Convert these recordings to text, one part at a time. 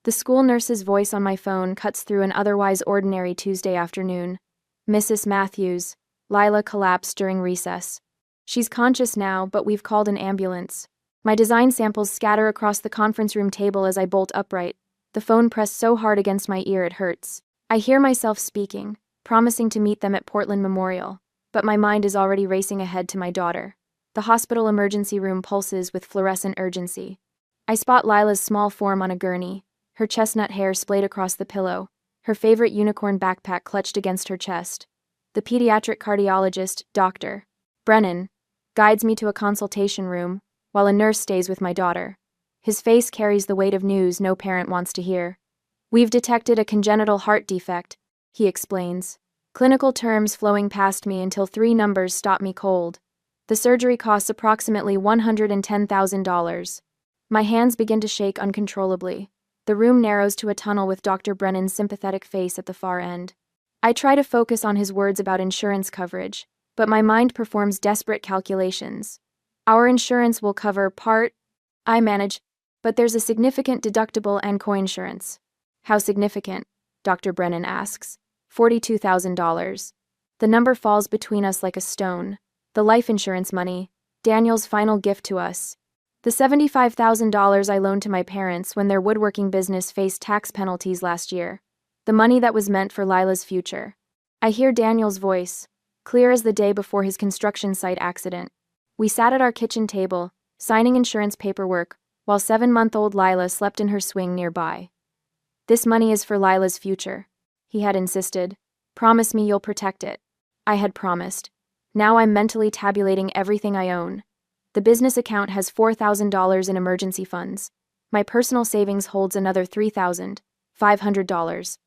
The school nurse's voice on my phone cuts through an otherwise ordinary Tuesday afternoon. Mrs. Matthews, Lila collapsed during recess. She's conscious now, but we've called an ambulance. My design samples scatter across the conference room table as I bolt upright, the phone pressed so hard against my ear it hurts. I hear myself speaking, promising to meet them at Portland Memorial, but my mind is already racing ahead to my daughter. The hospital emergency room pulses with fluorescent urgency. I spot Lila's small form on a gurney, her chestnut hair splayed across the pillow, her favorite unicorn backpack clutched against her chest. The pediatric cardiologist, Dr. Brennan, guides me to a consultation room, while a nurse stays with my daughter. His face carries the weight of news no parent wants to hear. "We've detected a congenital heart defect," he explains, clinical terms flowing past me until three numbers stop me cold. The surgery costs approximately $110,000. My hands begin to shake uncontrollably. The room narrows to a tunnel with Dr. Brennan's sympathetic face at the far end. I try to focus on his words about insurance coverage, but my mind performs desperate calculations. Our insurance will cover part I manage, but there's a significant deductible and coinsurance. How significant? Dr. Brennan asks. $42,000. The number falls between us like a stone. The life insurance money, Daniel's final gift to us. The $75,000 I loaned to my parents when their woodworking business faced tax penalties last year. The money that was meant for Lila's future. I hear Daniel's voice, clear as the day before his construction site accident. We sat at our kitchen table, signing insurance paperwork, while 7-month-old Lila slept in her swing nearby. "This money is for Lila's future," he had insisted. "Promise me you'll protect it." I had promised. Now I'm mentally tabulating everything I own. The business account has $4,000 in emergency funds. My personal savings holds another $3,500.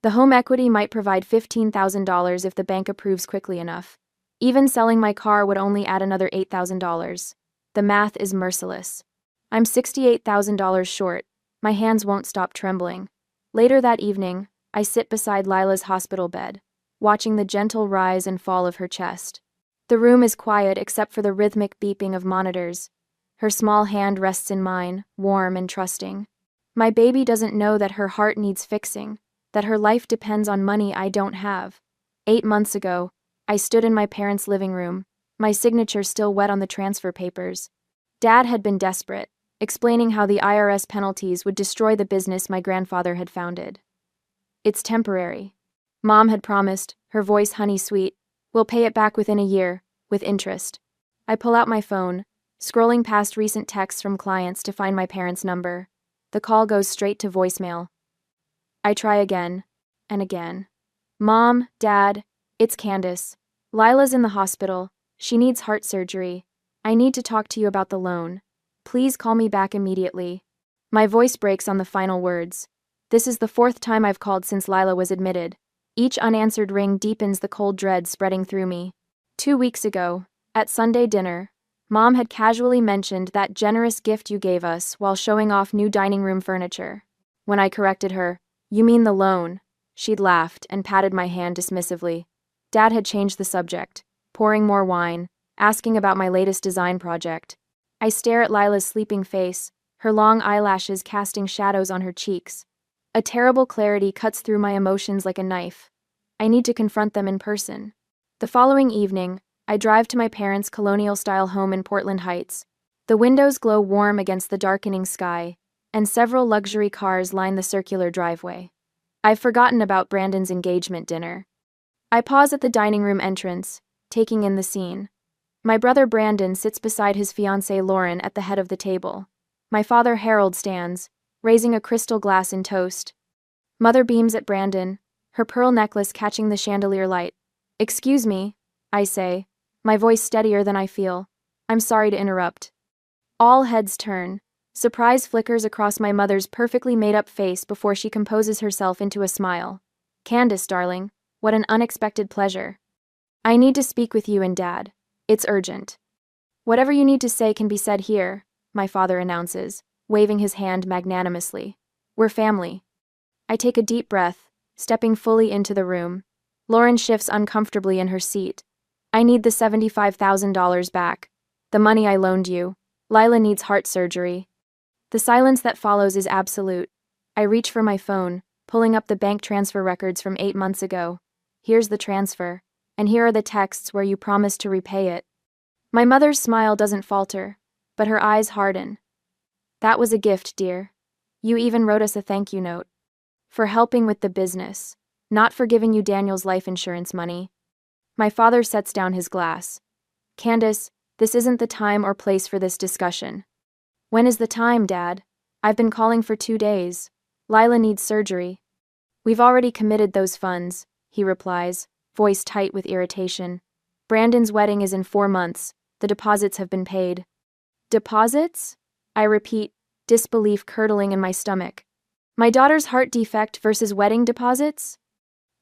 The home equity might provide $15,000 if the bank approves quickly enough. Even selling my car would only add another $8,000. The math is merciless. I'm $68,000 short. My hands won't stop trembling. Later that evening, I sit beside Lila's hospital bed, watching the gentle rise and fall of her chest. The room is quiet except for the rhythmic beeping of monitors. Her small hand rests in mine, warm and trusting. My baby doesn't know that her heart needs fixing, that her life depends on money I don't have. 8 months ago, I stood in my parents' living room, my signature still wet on the transfer papers. Dad had been desperate, explaining how the IRS penalties would destroy the business my grandfather had founded. "It's temporary," Mom had promised, her voice honey-sweet. "We'll pay it back within a year, with interest." I pull out my phone, scrolling past recent texts from clients to find my parents' number. The call goes straight to voicemail. I try again, and again. "Mom, Dad, it's Candace. Lila's in the hospital. She needs heart surgery. I need to talk to you about the loan. Please call me back immediately." My voice breaks on the final words. This is the 4th time I've called since Lila was admitted. Each unanswered ring deepens the cold dread spreading through me. 2 weeks ago, at Sunday dinner, Mom had casually mentioned that generous gift you gave us while showing off new dining room furniture. When I corrected her, "You mean the loan," she'd laughed and patted my hand dismissively. Dad had changed the subject, pouring more wine, asking about my latest design project. I stare at Lila's sleeping face, her long eyelashes casting shadows on her cheeks. A terrible clarity cuts through my emotions like a knife. I need to confront them in person. The following evening, I drive to my parents' colonial-style home in Portland Heights. The windows glow warm against the darkening sky, and several luxury cars line the circular driveway. I've forgotten about Brandon's engagement dinner. I pause at the dining room entrance, taking in the scene. My brother Brandon sits beside his fiancée Lauren at the head of the table. My father Harold stands, raising a crystal glass in toast. Mother beams at Brandon, her pearl necklace catching the chandelier light. "Excuse me," I say, my voice steadier than I feel. "I'm sorry to interrupt." All heads turn. Surprise flickers across my mother's perfectly made-up face before she composes herself into a smile. "Candace, darling, what an unexpected pleasure. I need to speak with you and Dad. It's urgent." "Whatever you need to say can be said here," my father announces, waving his hand magnanimously. "We're family." I take a deep breath, stepping fully into the room. Lauren shifts uncomfortably in her seat. "I need the $75,000 back. The money I loaned you. Lila needs heart surgery." The silence that follows is absolute. I reach for my phone, pulling up the bank transfer records from 8 months ago. Here's the transfer, and here are the texts where you promised to repay it. My mother's smile doesn't falter, but her eyes harden. That was a gift, dear. You even wrote us a thank you note. For helping with the business, not for giving you Daniel's life insurance money. My father sets down his glass. Candace, this isn't the time or place for this discussion. When is the time, Dad? I've been calling for 2 days. Lila needs surgery. We've already committed those funds, he replies, voice tight with irritation. Brandon's wedding is in 4 months. The deposits have been paid. Deposits? I repeat, disbelief curdling in my stomach. My daughter's heart defect versus wedding deposits?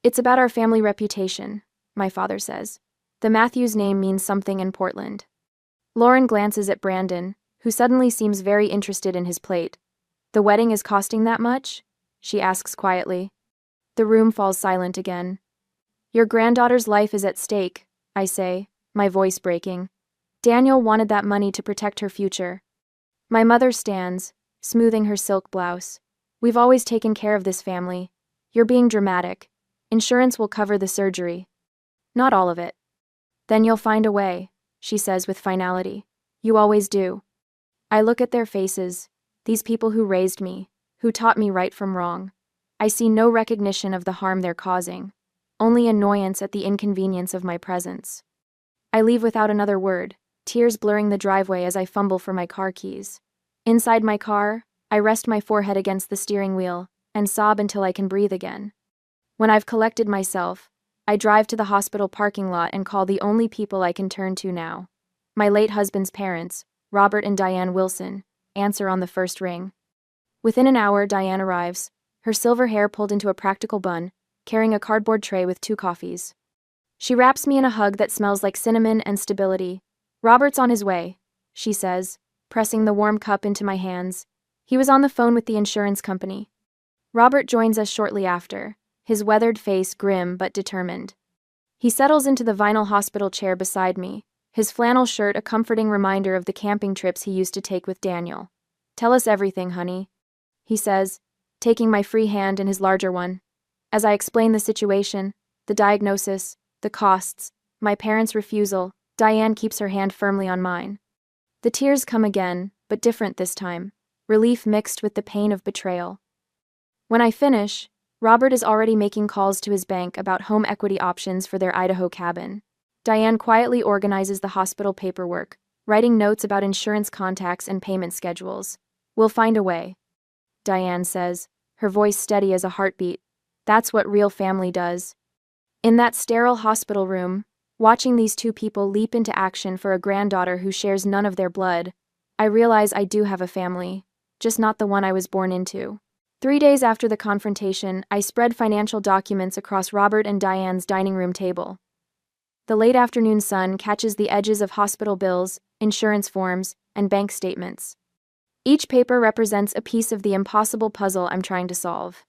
It's about our family reputation, my father says. The Matthews name means something in Portland. Lauren glances at Brandon, who suddenly seems very interested in his plate. The wedding is costing that much? She asks quietly. The room falls silent again. Your granddaughter's life is at stake, I say, my voice breaking. Daniel wanted that money to protect her future. My mother stands, smoothing her silk blouse. We've always taken care of this family. You're being dramatic. Insurance will cover the surgery. Not all of it. Then you'll find a way, she says with finality. You always do. I look at their faces, these people who raised me, who taught me right from wrong. I see no recognition of the harm they're causing, only annoyance at the inconvenience of my presence. I leave without another word, tears blurring the driveway as I fumble for my car keys. Inside my car, I rest my forehead against the steering wheel and sob until I can breathe again. When I've collected myself, I drive to the hospital parking lot and call the only people I can turn to now. My late husband's parents, Robert and Diane Wilson, answer on the first ring. Within an hour, Diane arrives, her silver hair pulled into a practical bun, carrying a cardboard tray with 2 coffees. She wraps me in a hug that smells like cinnamon and stability. Robert's on his way, she says, pressing the warm cup into my hands. He was on the phone with the insurance company. Robert joins us shortly after, his weathered face grim but determined. He settles into the vinyl hospital chair beside me, his flannel shirt a comforting reminder of the camping trips he used to take with Daniel. Tell us everything, honey, he says, taking my free hand in his larger one. As I explain the situation, the diagnosis, the costs, my parents' refusal, Diane keeps her hand firmly on mine. The tears come again, but different this time, relief mixed with the pain of betrayal. When I finish, Robert is already making calls to his bank about home equity options for their Idaho cabin. Diane quietly organizes the hospital paperwork, writing notes about insurance contacts and payment schedules. We'll find a way, Diane says, her voice steady as a heartbeat. That's what real family does. In that sterile hospital room, watching these 2 people leap into action for a granddaughter who shares none of their blood, I realize I do have a family, just not the one I was born into. 3 days after the confrontation, I spread financial documents across Robert and Diane's dining room table. The late afternoon sun catches the edges of hospital bills, insurance forms, and bank statements. Each paper represents a piece of the impossible puzzle I'm trying to solve.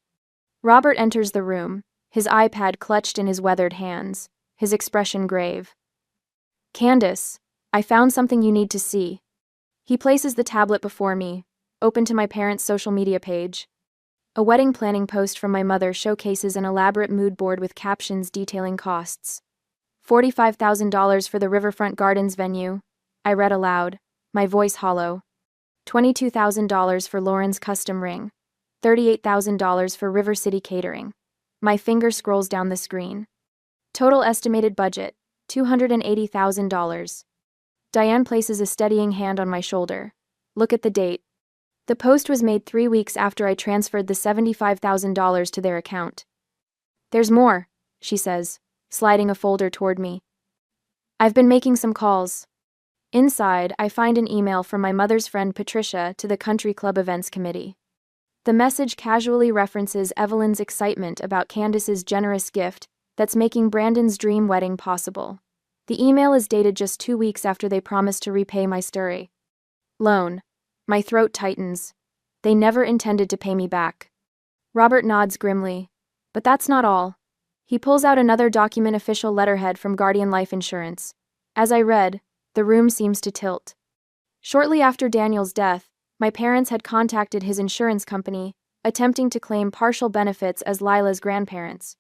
Robert enters the room, his iPad clutched in his weathered hands, his expression grave. Candace, I found something you need to see. He places the tablet before me, open to my parents' social media page. A wedding planning post from my mother showcases an elaborate mood board with captions detailing costs. $45,000 for the Riverfront Gardens venue, I read aloud, my voice hollow. $22,000 for Lauren's custom ring. $38,000 for River City catering. My finger scrolls down the screen. Total estimated budget, $280,000. Diane places a steadying hand on my shoulder. Look at the date. The post was made 3 weeks after I transferred the $75,000 to their account. There's more, she says, sliding a folder toward me. I've been making some calls. Inside, I find an email from my mother's friend Patricia to the country club events committee. The message casually references Evelyn's excitement about Candace's generous gift that's making Brandon's dream wedding possible. The email is dated just 2 weeks after they promised to repay my Sturry loan. My throat tightens. They never intended to pay me back. Robert nods grimly. But that's not all. He pulls out another document official letterhead from Guardian Life Insurance. As I read, the room seems to tilt. Shortly after Daniel's death, my parents had contacted his insurance company, attempting to claim partial benefits as Lila's grandparents.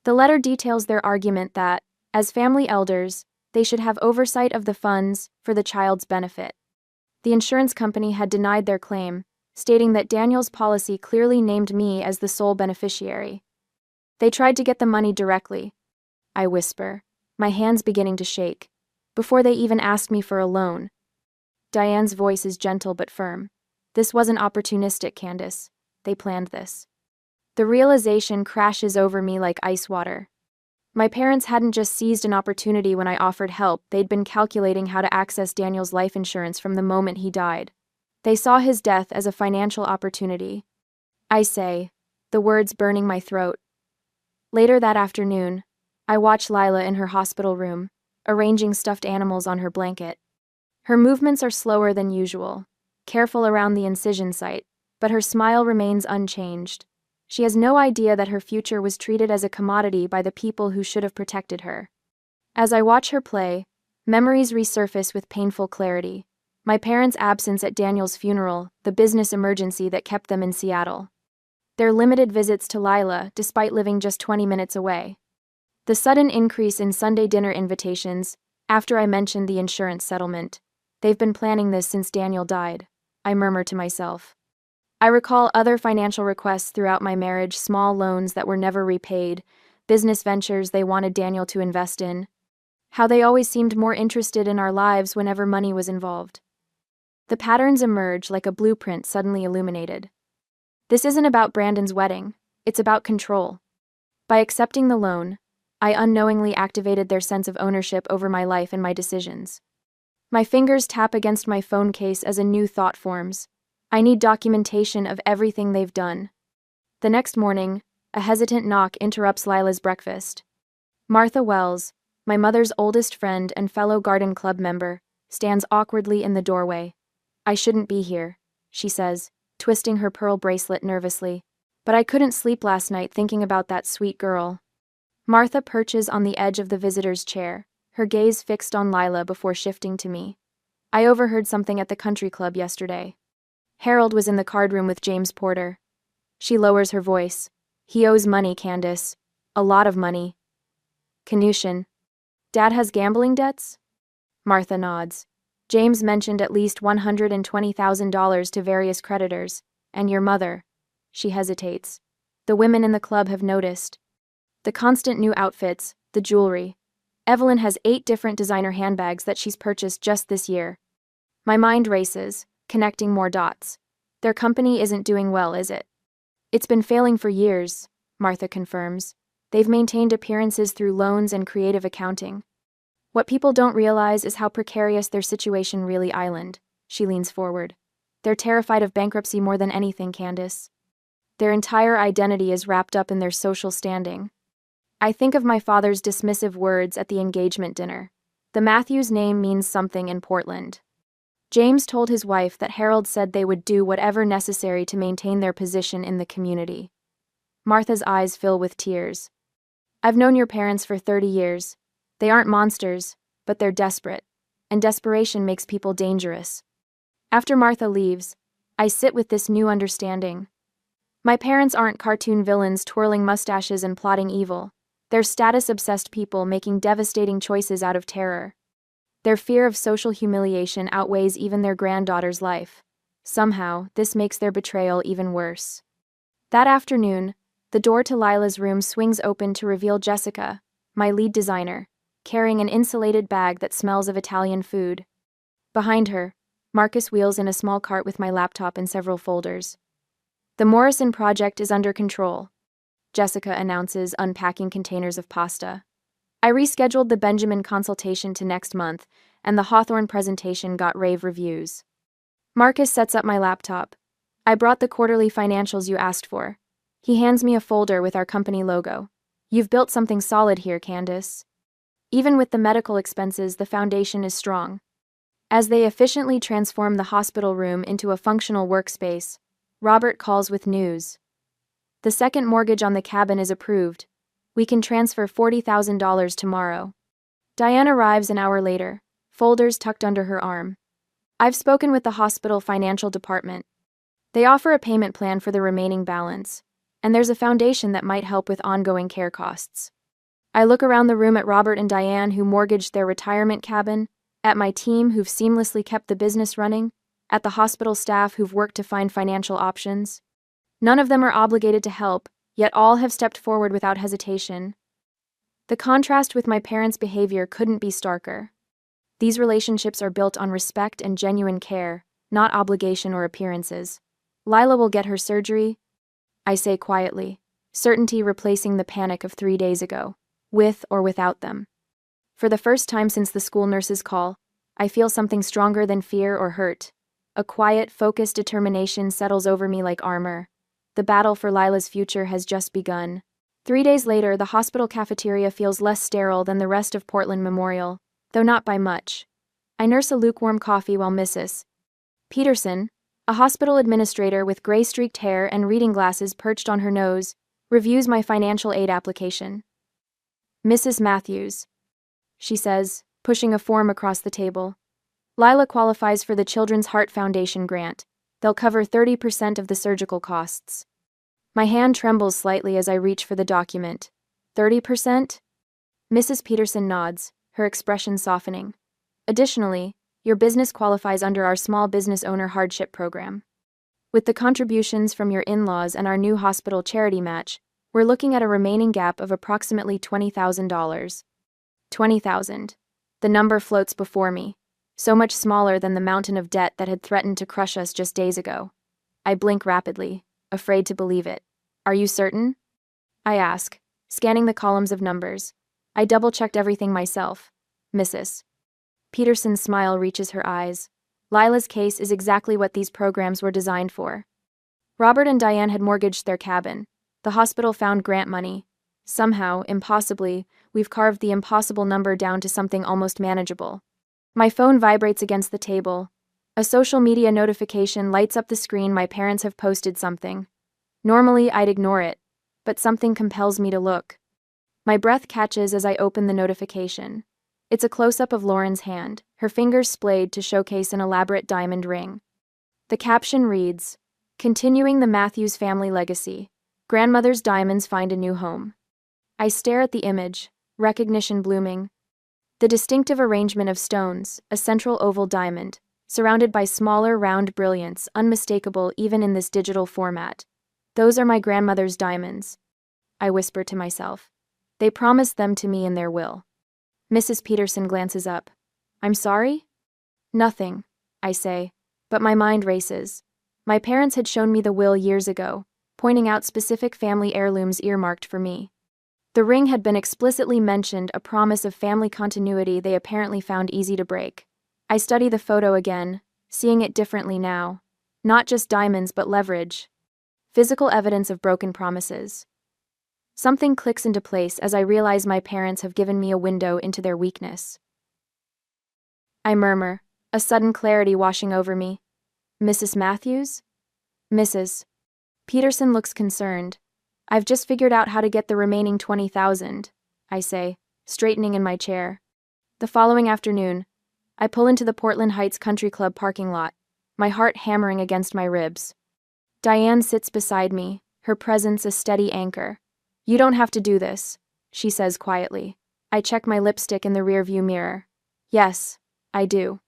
The letter details their argument that, as family elders, they should have oversight of the funds for the child's benefit. The insurance company had denied their claim, stating that Daniel's policy clearly named me as the sole beneficiary. They tried to get the money directly, I whisper, my hands beginning to shake, before they even asked me for a loan. Diane's voice is gentle but firm. This wasn't opportunistic, Candace. They planned this. The realization crashes over me like ice water. My parents hadn't just seized an opportunity when I offered help, they'd been calculating how to access Daniel's life insurance from the moment he died. They saw his death as a financial opportunity. I say, the words burning my throat. Later that afternoon, I watch Lila in her hospital room, arranging stuffed animals on her blanket. Her movements are slower than usual, careful around the incision site, but her smile remains unchanged. She has no idea that her future was treated as a commodity by the people who should have protected her. As I watch her play, memories resurface with painful clarity. My parents' absence at Daniel's funeral, the business emergency that kept them in Seattle. Their limited visits to Lila, despite living just 20 minutes away. The sudden increase in Sunday dinner invitations, after I mentioned the insurance settlement. They've been planning this since Daniel died, I murmur to myself. I recall other financial requests throughout my marriage, small loans that were never repaid, business ventures they wanted Daniel to invest in. How they always seemed more interested in our lives whenever money was involved. The patterns emerge like a blueprint suddenly illuminated. This isn't about Brandon's wedding, it's about control. By accepting the loan, I unknowingly activated their sense of ownership over my life and my decisions. My fingers tap against my phone case as a new thought forms. I need documentation of everything they've done. The next morning, a hesitant knock interrupts Lila's breakfast. Martha Wells, my mother's oldest friend and fellow garden club member, stands awkwardly in the doorway. I shouldn't be here, she says, twisting her pearl bracelet nervously. But I couldn't sleep last night thinking about that sweet girl. Martha perches on the edge of the visitor's chair, her gaze fixed on Lila before shifting to me. I overheard something at the country club yesterday. Harold was in the card room with James Porter. She lowers her voice. He owes money, Candace. A lot of money. Canushin. Dad has gambling debts? Martha nods. James mentioned at least $120,000 to various creditors. And your mother. She hesitates. The women in the club have noticed. The constant new outfits, the jewelry. Evelyn has 8 different designer handbags that she's purchased just this year. My mind races, connecting more dots. Their company isn't doing well, is it? It's been failing for years, Martha confirms. They've maintained appearances through loans and creative accounting. What people don't realize is how precarious their situation really is. She leans forward. They're terrified of bankruptcy more than anything, Candace. Their entire identity is wrapped up in their social standing. I think of my father's dismissive words at the engagement dinner. The Matthews name means something in Portland. James told his wife that Harold said they would do whatever necessary to maintain their position in the community. Martha's eyes fill with tears. I've known your parents for 30 years. They aren't monsters, but they're desperate, and desperation makes people dangerous. After Martha leaves, I sit with this new understanding. My parents aren't cartoon villains twirling mustaches and plotting evil. They're status-obsessed people making devastating choices out of terror. Their fear of social humiliation outweighs even their granddaughter's life. Somehow, this makes their betrayal even worse. That afternoon, the door to Lila's room swings open to reveal Jessica, my lead designer, carrying an insulated bag that smells of Italian food. Behind her, Marcus wheels in a small cart with my laptop and several folders. The Morrison project is under control, Jessica announces, unpacking containers of pasta. I rescheduled the Benjamin consultation to next month, and the Hawthorne presentation got rave reviews. Marcus sets up my laptop. I brought the quarterly financials you asked for. He hands me a folder with our company logo. You've built something solid here, Candace. Even with the medical expenses, the foundation is strong. As they efficiently transform the hospital room into a functional workspace, Robert calls with news. The second mortgage on the cabin is approved. We can transfer $40,000 tomorrow. Diane arrives an hour later, folders tucked under her arm. I've spoken with the hospital financial department. They offer a payment plan for the remaining balance, and there's a foundation that might help with ongoing care costs. I look around the room at Robert and Diane, who mortgaged their retirement cabin, at my team, who've seamlessly kept the business running, at the hospital staff who've worked to find financial options. None of them are obligated to help, yet all have stepped forward without hesitation. The contrast with my parents' behavior couldn't be starker. These relationships are built on respect and genuine care, not obligation or appearances. Lila will get her surgery, I say quietly, certainty replacing the panic of 3 days ago, with or without them. For the first time since the school nurse's call, I feel something stronger than fear or hurt. A quiet, focused determination settles over me like armor. The battle for Lila's future has just begun. 3 days later, the hospital cafeteria feels less sterile than the rest of Portland Memorial, though not by much. I nurse a lukewarm coffee while Mrs. Peterson, a hospital administrator with gray-streaked hair and reading glasses perched on her nose, reviews my financial aid application. "Mrs. Matthews," she says, pushing a form across the table. "Lila qualifies for the Children's Heart Foundation grant. They'll cover 30% of the surgical costs." My hand trembles slightly as I reach for the document. 30%? Mrs. Peterson nods, her expression softening. "Additionally, your business qualifies under our Small Business Owner Hardship Program. With the contributions from your in-laws and our new hospital charity match, we're looking at a remaining gap of approximately $20,000. $20,000. The number floats before me, so much smaller than the mountain of debt that had threatened to crush us just days ago. I blink rapidly, afraid to believe it. "Are you certain?" I ask, scanning the columns of numbers. I double-checked everything myself. Mrs. Peterson's smile reaches her eyes. Lila's case is exactly what these programs were designed for. Robert and Diane had mortgaged their cabin. The hospital found grant money. Somehow, impossibly, we've carved the impossible number down to something almost manageable. My phone vibrates against the table. A social media notification lights up the screen. My parents have posted something. Normally, I'd ignore it, but something compels me to look. My breath catches as I open the notification. It's a close-up of Lauren's hand, her fingers splayed to showcase an elaborate diamond ring. The caption reads, "Continuing the Matthews family legacy. Grandmother's diamonds find a new home." I stare at the image, recognition blooming. The distinctive arrangement of stones, a central oval diamond, surrounded by smaller round brilliants, unmistakable even in this digital format. "Those are my grandmother's diamonds," I whisper to myself. "They promised them to me in their will." Mrs. Peterson glances up. "I'm sorry?" "Nothing," I say, but my mind races. My parents had shown me the will years ago, pointing out specific family heirlooms earmarked for me. The ring had been explicitly mentioned, a promise of family continuity they apparently found easy to break. I study the photo again, seeing it differently now. Not just diamonds, but leverage. Physical evidence of broken promises. Something clicks into place as I realize my parents have given me a window into their weakness. I murmur, a sudden clarity washing over me. "Mrs. Matthews?" "Mrs. Peterson looks concerned. "I've just figured out how to get the remaining 20,000, I say, straightening in my chair. The following afternoon, I pull into the Portland Heights Country Club parking lot, my heart hammering against my ribs. Diane sits beside me, her presence a steady anchor. "You don't have to do this," she says quietly. I check my lipstick in the rearview mirror. Yes, I do.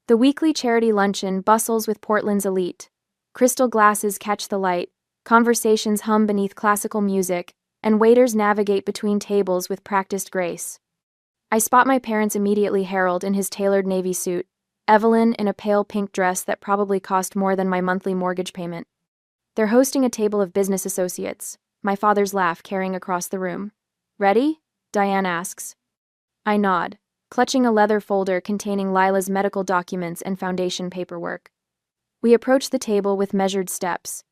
The weekly charity luncheon bustles with Portland's elite. Crystal glasses catch the light, conversations hum beneath classical music, and waiters navigate between tables with practiced grace. I spot my parents immediately: Harold in his tailored navy suit, Evelyn in a pale pink dress that probably cost more than my monthly mortgage payment. They're hosting a table of business associates, my father's laugh carrying across the room. "Ready?" Diane asks. I nod, clutching a leather folder containing Lila's medical documents and foundation paperwork. We approach the table with measured steps.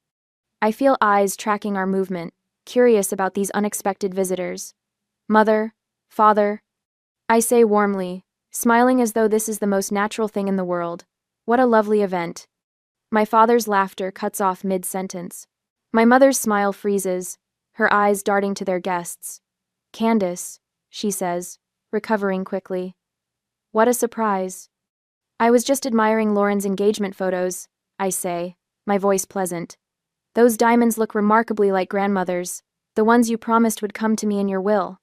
I feel eyes tracking our movement, curious about these unexpected visitors. "Mother, father," I say warmly, smiling as though this is the most natural thing in the world. What a lovely event. My father's laughter cuts off mid-sentence. My mother's smile freezes, her eyes darting to their guests. "Candace," she says, recovering quickly. "What a surprise." "I was just admiring Lauren's engagement photos," I say, my voice pleasant. Those diamonds look remarkably like grandmother's, the ones you promised would come to me in your will.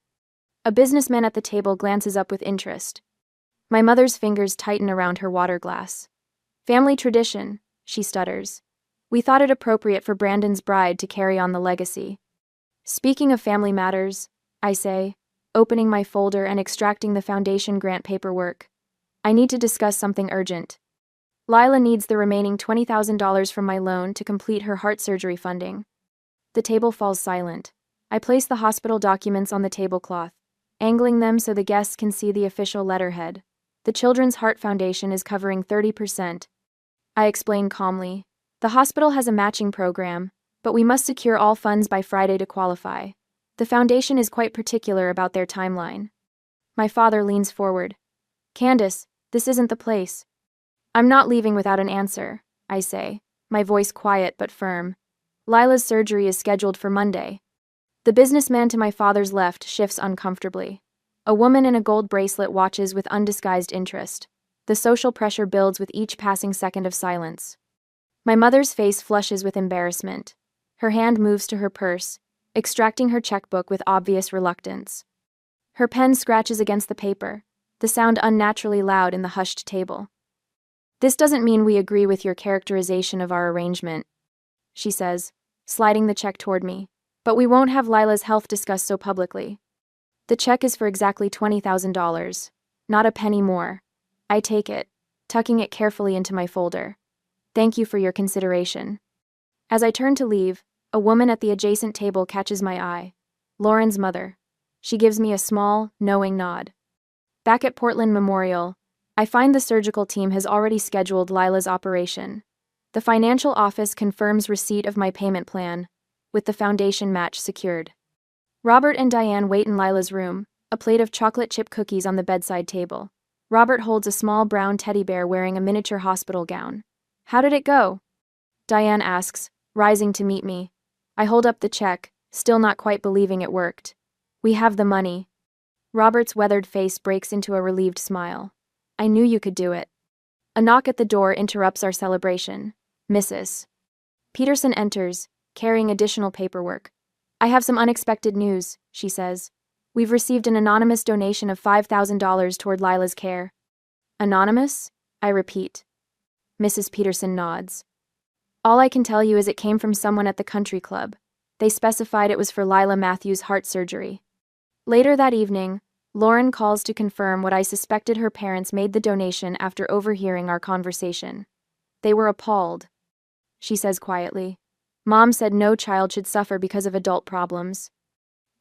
A businessman at the table glances up with interest. My mother's fingers tighten around her water glass. Family tradition, she stutters. We thought it appropriate for Brandon's bride to carry on the legacy. Speaking of family matters, I say, opening my folder and extracting the foundation grant paperwork. I need to discuss something urgent. Lila needs the remaining $20,000 from my loan to complete her heart surgery funding. The table falls silent. I place the hospital documents on the tablecloth, angling them so the guests can see the official letterhead. The Children's Heart Foundation is covering 30%. I explain calmly. The hospital has a matching program, but we must secure all funds by Friday to qualify. The foundation is quite particular about their timeline. My father leans forward. Candace, this isn't the place. I'm not leaving without an answer, I say, my voice quiet but firm. Lila's surgery is scheduled for Monday. The businessman to my father's left shifts uncomfortably. A woman in a gold bracelet watches with undisguised interest. The social pressure builds with each passing second of silence. My mother's face flushes with embarrassment. Her hand moves to her purse, extracting her checkbook with obvious reluctance. Her pen scratches against the paper, the sound unnaturally loud in the hushed table. This doesn't mean we agree with your characterization of our arrangement, she says, sliding the check toward me. But we won't have Lila's health discussed so publicly. The check is for exactly $20,000, not a penny more. I take it, tucking it carefully into my folder. Thank you for your consideration. As I turn to leave, a woman at the adjacent table catches my eye. Lauren's mother. She gives me a small, knowing nod. Back at Portland Memorial, I find the surgical team has already scheduled Lila's operation. The financial office confirms receipt of my payment plan, with the foundation match secured. Robert and Diane wait in Lila's room, a plate of chocolate chip cookies on the bedside table. Robert holds a small brown teddy bear wearing a miniature hospital gown. How did it go? Diane asks, rising to meet me. I hold up the check, still not quite believing it worked. We have the money. Robert's weathered face breaks into a relieved smile. I knew you could do it. A knock at the door interrupts our celebration. Mrs. Peterson enters, carrying additional paperwork. I have some unexpected news, she says. We've received an anonymous donation of $5,000 toward Lila's care. Anonymous? I repeat. Mrs. Peterson nods. All I can tell you is it came from someone at the country club. They specified it was for Lila Matthews' heart surgery. Later that evening, Lauren calls to confirm what I suspected her parents made the donation after overhearing our conversation. They were appalled. She says quietly. Mom said no child should suffer because of adult problems.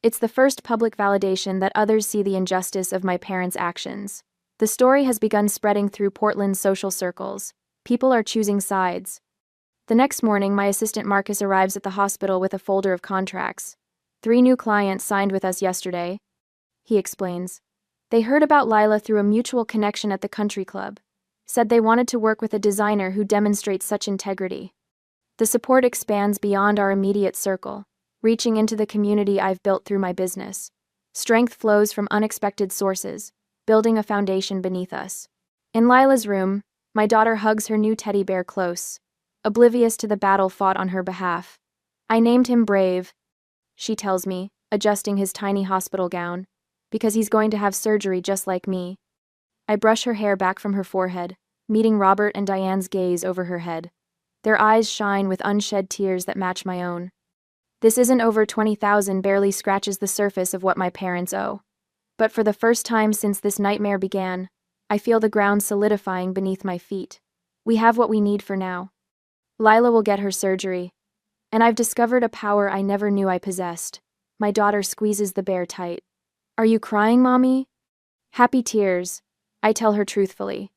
It's the first public validation that others see the injustice of my parents' actions. The story has begun spreading through Portland's social circles. People are choosing sides. The next morning, my assistant Marcus arrives at the hospital with a folder of contracts. 3 new clients signed with us yesterday, he explains. They heard about Lila through a mutual connection at the country club. Said they wanted to work with a designer who demonstrates such integrity. The support expands beyond our immediate circle, reaching into the community I've built through my business. Strength flows from unexpected sources, building a foundation beneath us. In Lila's room, my daughter hugs her new teddy bear close, oblivious to the battle fought on her behalf. I named him Brave, she tells me, adjusting his tiny hospital gown, because he's going to have surgery just like me. I brush her hair back from her forehead, meeting Robert and Diane's gaze over her head. Their eyes shine with unshed tears that match my own. This isn't over 20,000 barely scratches the surface of what my parents owe. But for the first time since this nightmare began, I feel the ground solidifying beneath my feet. We have what we need for now. Lila will get her surgery. And I've discovered a power I never knew I possessed. My daughter squeezes the bear tight. Are you crying, Mommy? Happy tears, I tell her truthfully.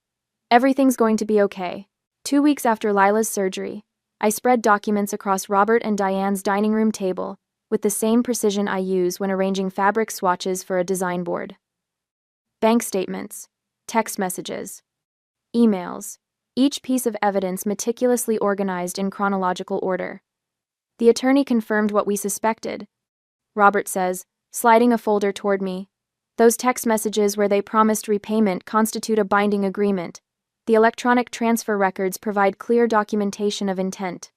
Everything's going to be okay. 2 weeks after Lila's surgery, I spread documents across Robert and Diane's dining room table with the same precision I use when arranging fabric swatches for a design board. Bank statements, text messages, emails, each piece of evidence meticulously organized in chronological order. The attorney confirmed what we suspected, Robert says, sliding a folder toward me. Those text messages where they promised repayment constitute a binding agreement. The electronic transfer records provide clear documentation of intent.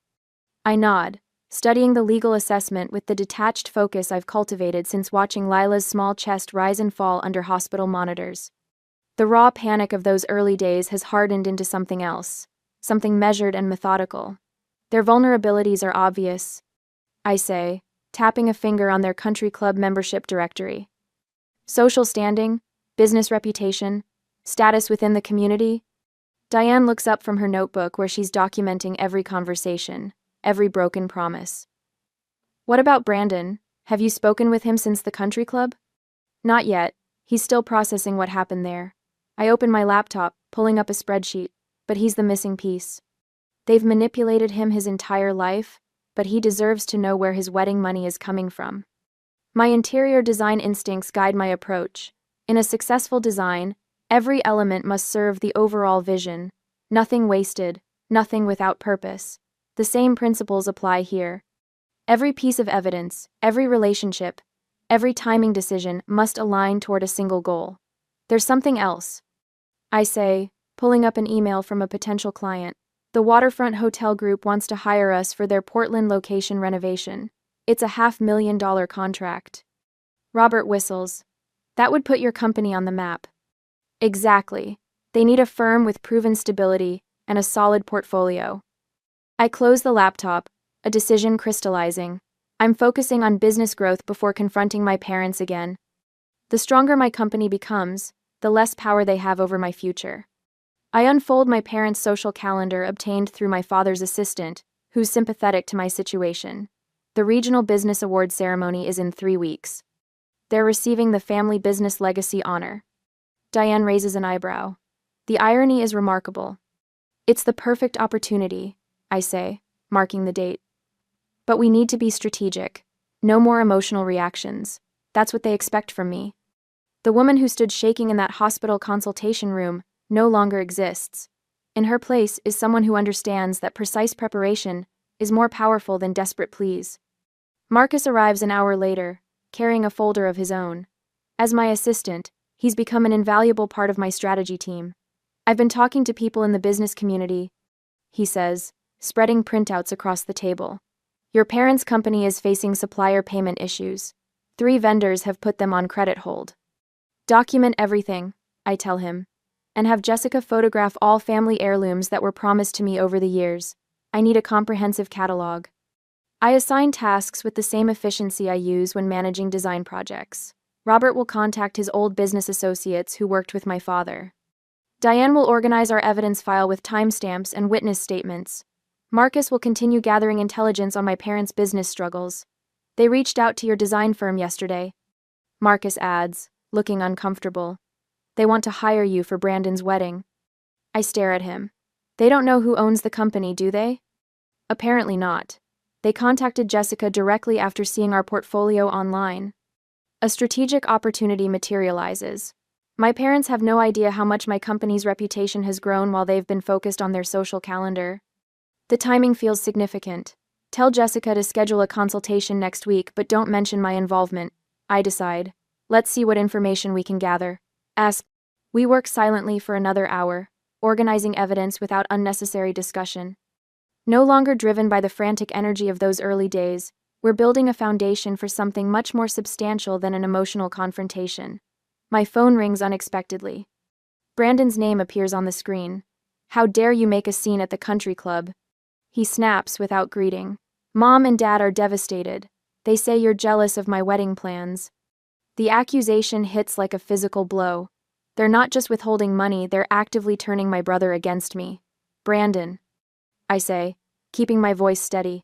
I nod, studying the legal assessment with the detached focus I've cultivated since watching Lila's small chest rise and fall under hospital monitors. The raw panic of those early days has hardened into something else, something measured and methodical. Their vulnerabilities are obvious, I say, tapping a finger on their country club membership directory. Social standing, business reputation, status within the community. Diane looks up from her notebook where she's documenting every conversation, every broken promise. What about Brandon? Have you spoken with him since the country club? Not yet. He's still processing what happened there. I open my laptop, pulling up a spreadsheet, but he's the missing piece. They've manipulated him his entire life, but he deserves to know where his wedding money is coming from. My interior design instincts guide my approach. In a successful design, every element must serve the overall vision. Nothing wasted, nothing without purpose. The same principles apply here. Every piece of evidence, every relationship, every timing decision must align toward a single goal. There's something else, I say, pulling up an email from a potential client. The Waterfront Hotel Group wants to hire us for their Portland location renovation. It's a $500,000 contract. Robert whistles. That would put your company on the map. Exactly. They need a firm with proven stability and a solid portfolio. I close the laptop, a decision crystallizing. I'm focusing on business growth before confronting my parents again. The stronger my company becomes, the less power they have over my future. I unfold my parents' social calendar obtained through my father's assistant, who's sympathetic to my situation. The Regional Business Award ceremony is in 3 weeks. They're receiving the Family Business Legacy honor. Diane raises an eyebrow. The irony is remarkable. It's the perfect opportunity, I say, marking the date. But we need to be strategic. No more emotional reactions. That's what they expect from me. The woman who stood shaking in that hospital consultation room no longer exists. In her place is someone who understands that precise preparation is more powerful than desperate pleas. Marcus arrives an hour later, carrying a folder of his own. As my assistant, he's become an invaluable part of my strategy team. I've been talking to people in the business community, he says, spreading printouts across the table. Your parents' company is facing supplier payment issues. 3 vendors have put them on credit hold. Document everything, I tell him, and have Jessica photograph all family heirlooms that were promised to me over the years. I need a comprehensive catalog. I assign tasks with the same efficiency I use when managing design projects. Robert will contact his old business associates who worked with my father. Diane will organize our evidence file with timestamps and witness statements. Marcus will continue gathering intelligence on my parents' business struggles. They reached out to your design firm yesterday, Marcus adds, looking uncomfortable. They want to hire you for Brandon's wedding. I stare at him. They don't know who owns the company, do they? Apparently not. They contacted Jessica directly after seeing our portfolio online. A strategic opportunity materializes. My parents have no idea how much my company's reputation has grown while they've been focused on their social calendar. The timing feels significant. Tell Jessica to schedule a consultation next week, but don't mention my involvement. I decide. Let's see what information we can gather. We work silently for another hour, organizing evidence without unnecessary discussion. No longer driven by the frantic energy of those early days, we're building a foundation for something much more substantial than an emotional confrontation. My phone rings unexpectedly. Brandon's name appears on the screen. How dare you make a scene at the country club? He snaps without greeting. Mom and Dad are devastated. They say you're jealous of my wedding plans. The accusation hits like a physical blow. They're not just withholding money, they're actively turning my brother against me. Brandon, I say, keeping my voice steady.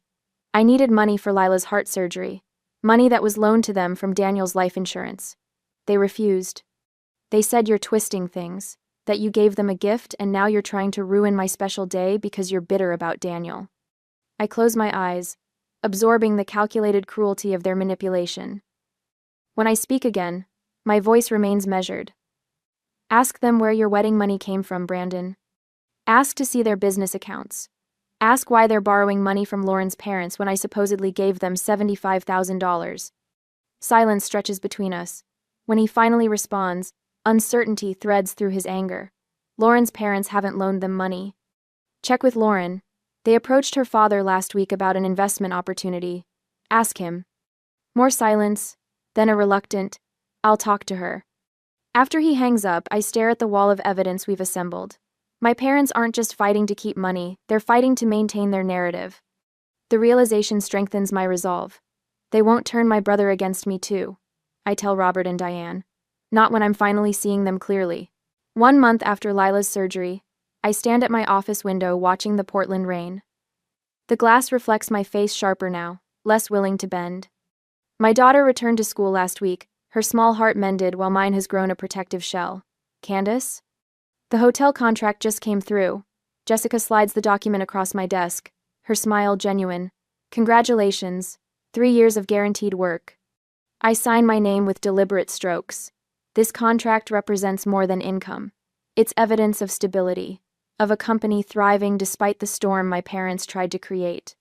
I needed money for Lila's heart surgery. Money that was loaned to them from Daniel's life insurance. They refused. They said you're twisting things, that you gave them a gift and now you're trying to ruin my special day because you're bitter about Daniel. I close my eyes, absorbing the calculated cruelty of their manipulation. When I speak again, my voice remains measured. Ask them where your wedding money came from, Brandon. Ask to see their business accounts. Ask why they're borrowing money from Lauren's parents when I supposedly gave them $75,000. Silence stretches between us. When he finally responds, uncertainty threads through his anger. Lauren's parents haven't loaned them money. Check with Lauren, They approached her father last week about an investment opportunity. Ask him. More silence, then a reluctant, I'll talk to her. After he hangs up, I stare at the wall of evidence we've assembled. My parents aren't just fighting to keep money, they're fighting to maintain their narrative. The realization strengthens my resolve. They won't turn my brother against me too, I tell Robert and Diane. Not when I'm finally seeing them clearly. 1 month after Lila's surgery, I stand at my office window watching the Portland rain. The glass reflects my face sharper now, less willing to bend. My daughter returned to school last week, her small heart mended while mine has grown a protective shell. Candace? The hotel contract just came through. Jessica slides the document across my desk, her smile genuine. Congratulations, 3 years of guaranteed work. I sign my name with deliberate strokes. This contract represents more than income. It's evidence of stability, of a company thriving despite the storm my parents tried to create.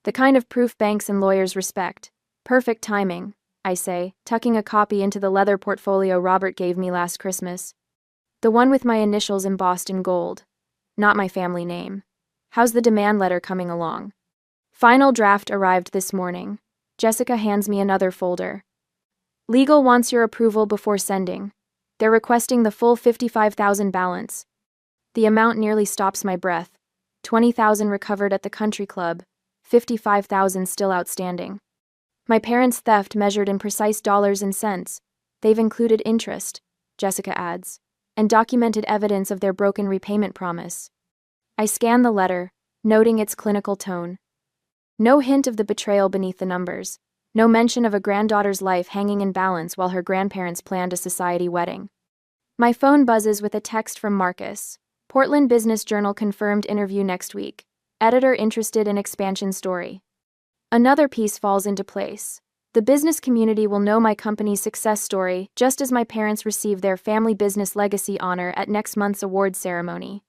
The kind of proof banks and lawyers respect. Perfect timing, I say, tucking a copy into the leather portfolio Robert gave me last Christmas. The one with my initials embossed in gold. Not my family name. How's the demand letter coming along? Final draft arrived this morning. Jessica hands me another folder. Legal wants your approval before sending. They're requesting the full $55,000 balance. The amount nearly stops my breath. $20,000 recovered at the country club, $55,000 still outstanding. My parents' theft measured in precise dollars and cents. They've included interest, Jessica adds, and documented evidence of their broken repayment promise. I scan the letter, noting its clinical tone. No hint of the betrayal beneath the numbers. No mention of a granddaughter's life hanging in balance while her grandparents planned a society wedding. My phone buzzes with a text from Marcus. Portland Business Journal confirmed interview next week. Editor interested in expansion story. Another piece falls into place. The business community will know my company's success story just as my parents receive their family business legacy honor at next month's awards ceremony.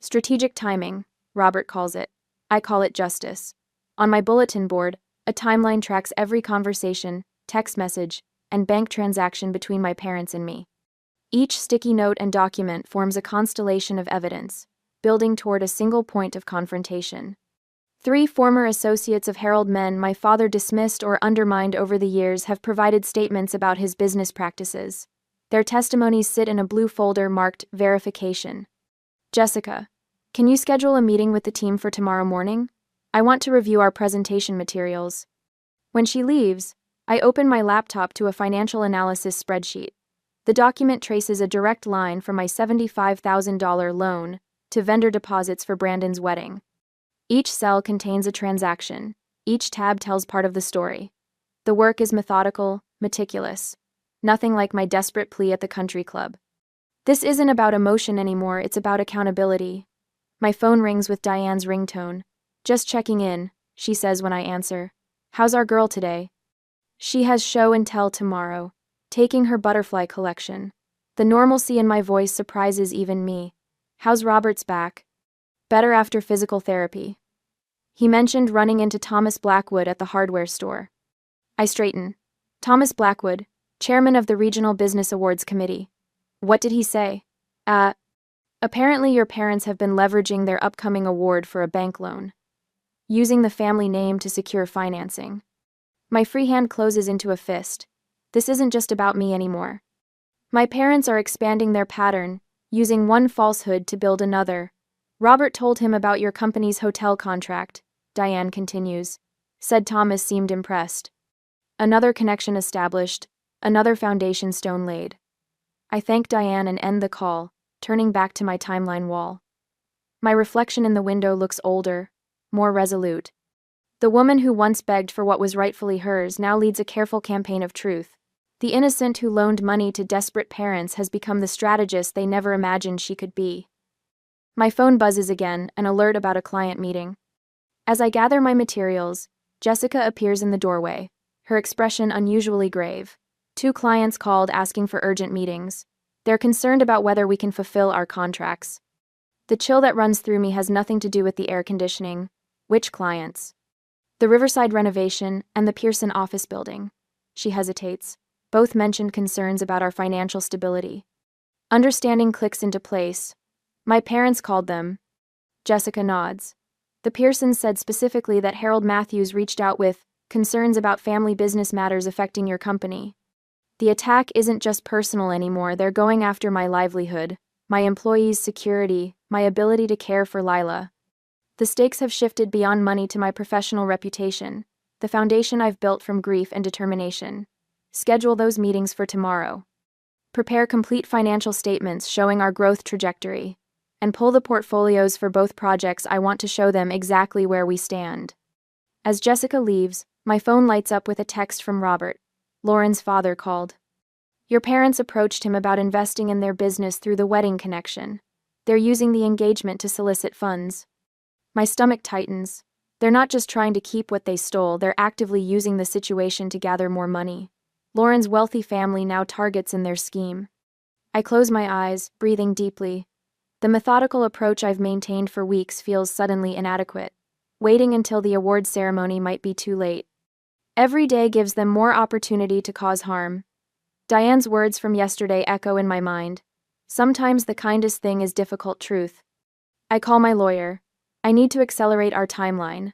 Strategic timing, Robert calls it. I call it justice. On my bulletin board, a timeline tracks every conversation, text message, and bank transaction between my parents and me. Each sticky note and document forms a constellation of evidence, building toward a single point of confrontation. 3 former associates of Harold Men my father dismissed or undermined over the years have provided statements about his business practices. Their testimonies sit in a blue folder marked Verification. Jessica, can you schedule a meeting with the team for tomorrow morning? I want to review our presentation materials. When she leaves, I open my laptop to a financial analysis spreadsheet. The document traces a direct line from my $75,000 loan to vendor deposits for Brandon's wedding. Each cell contains a transaction. Each tab tells part of the story. The work is methodical, meticulous. Nothing like my desperate plea at the country club. This isn't about emotion anymore, it's about accountability. My phone rings with Diane's ringtone. Just checking in, she says when I answer. How's our girl today? She has show and tell tomorrow, taking her butterfly collection. The normalcy in my voice surprises even me. How's Robert's back? Better after physical therapy. He mentioned running into Thomas Blackwood at the hardware store. I straighten. Thomas Blackwood, chairman of the Regional Business Awards Committee. What did he say? Apparently your parents have been leveraging their upcoming award for a bank loan, using the family name to secure financing. My free hand closes into a fist. This isn't just about me anymore. My parents are expanding their pattern, using one falsehood to build another. Robert told him about your company's hotel contract, Diane continues. Said Thomas seemed impressed. Another connection established, another foundation stone laid. I thank Diane and end the call, turning back to my timeline wall. My reflection in the window looks older, more resolute. The woman who once begged for what was rightfully hers now leads a careful campaign of truth. The innocent who loaned money to desperate parents has become the strategist they never imagined she could be. My phone buzzes again, an alert about a client meeting. As I gather my materials, Jessica appears in the doorway, her expression unusually grave. 2 clients called asking for urgent meetings. They're concerned about whether we can fulfill our contracts. The chill that runs through me has nothing to do with the air conditioning. Which clients? The Riverside renovation and the Pearson office building. She hesitates. Both mentioned concerns about our financial stability. Understanding clicks into place. My parents called them. Jessica nods. The Pearsons said specifically that Harold Matthews reached out with concerns about family business matters affecting your company. The attack isn't just personal anymore, they're going after my livelihood, my employees' security, my ability to care for Lila. The stakes have shifted beyond money to my professional reputation, the foundation I've built from grief and determination. Schedule those meetings for tomorrow. Prepare complete financial statements showing our growth trajectory, and pull the portfolios for both projects. I want to show them exactly where we stand. As Jessica leaves, my phone lights up with a text from Robert. Lauren's father called. Your parents approached him about investing in their business through the wedding connection. They're using the engagement to solicit funds. My stomach tightens. They're not just trying to keep what they stole, they're actively using the situation to gather more money. Lauren's wealthy family now targets in their scheme. I close my eyes, breathing deeply. The methodical approach I've maintained for weeks feels suddenly inadequate. Waiting until the awards ceremony might be too late. Every day gives them more opportunity to cause harm. Diane's words from yesterday echo in my mind. Sometimes the kindest thing is difficult truth. I call my lawyer. I need to accelerate our timeline.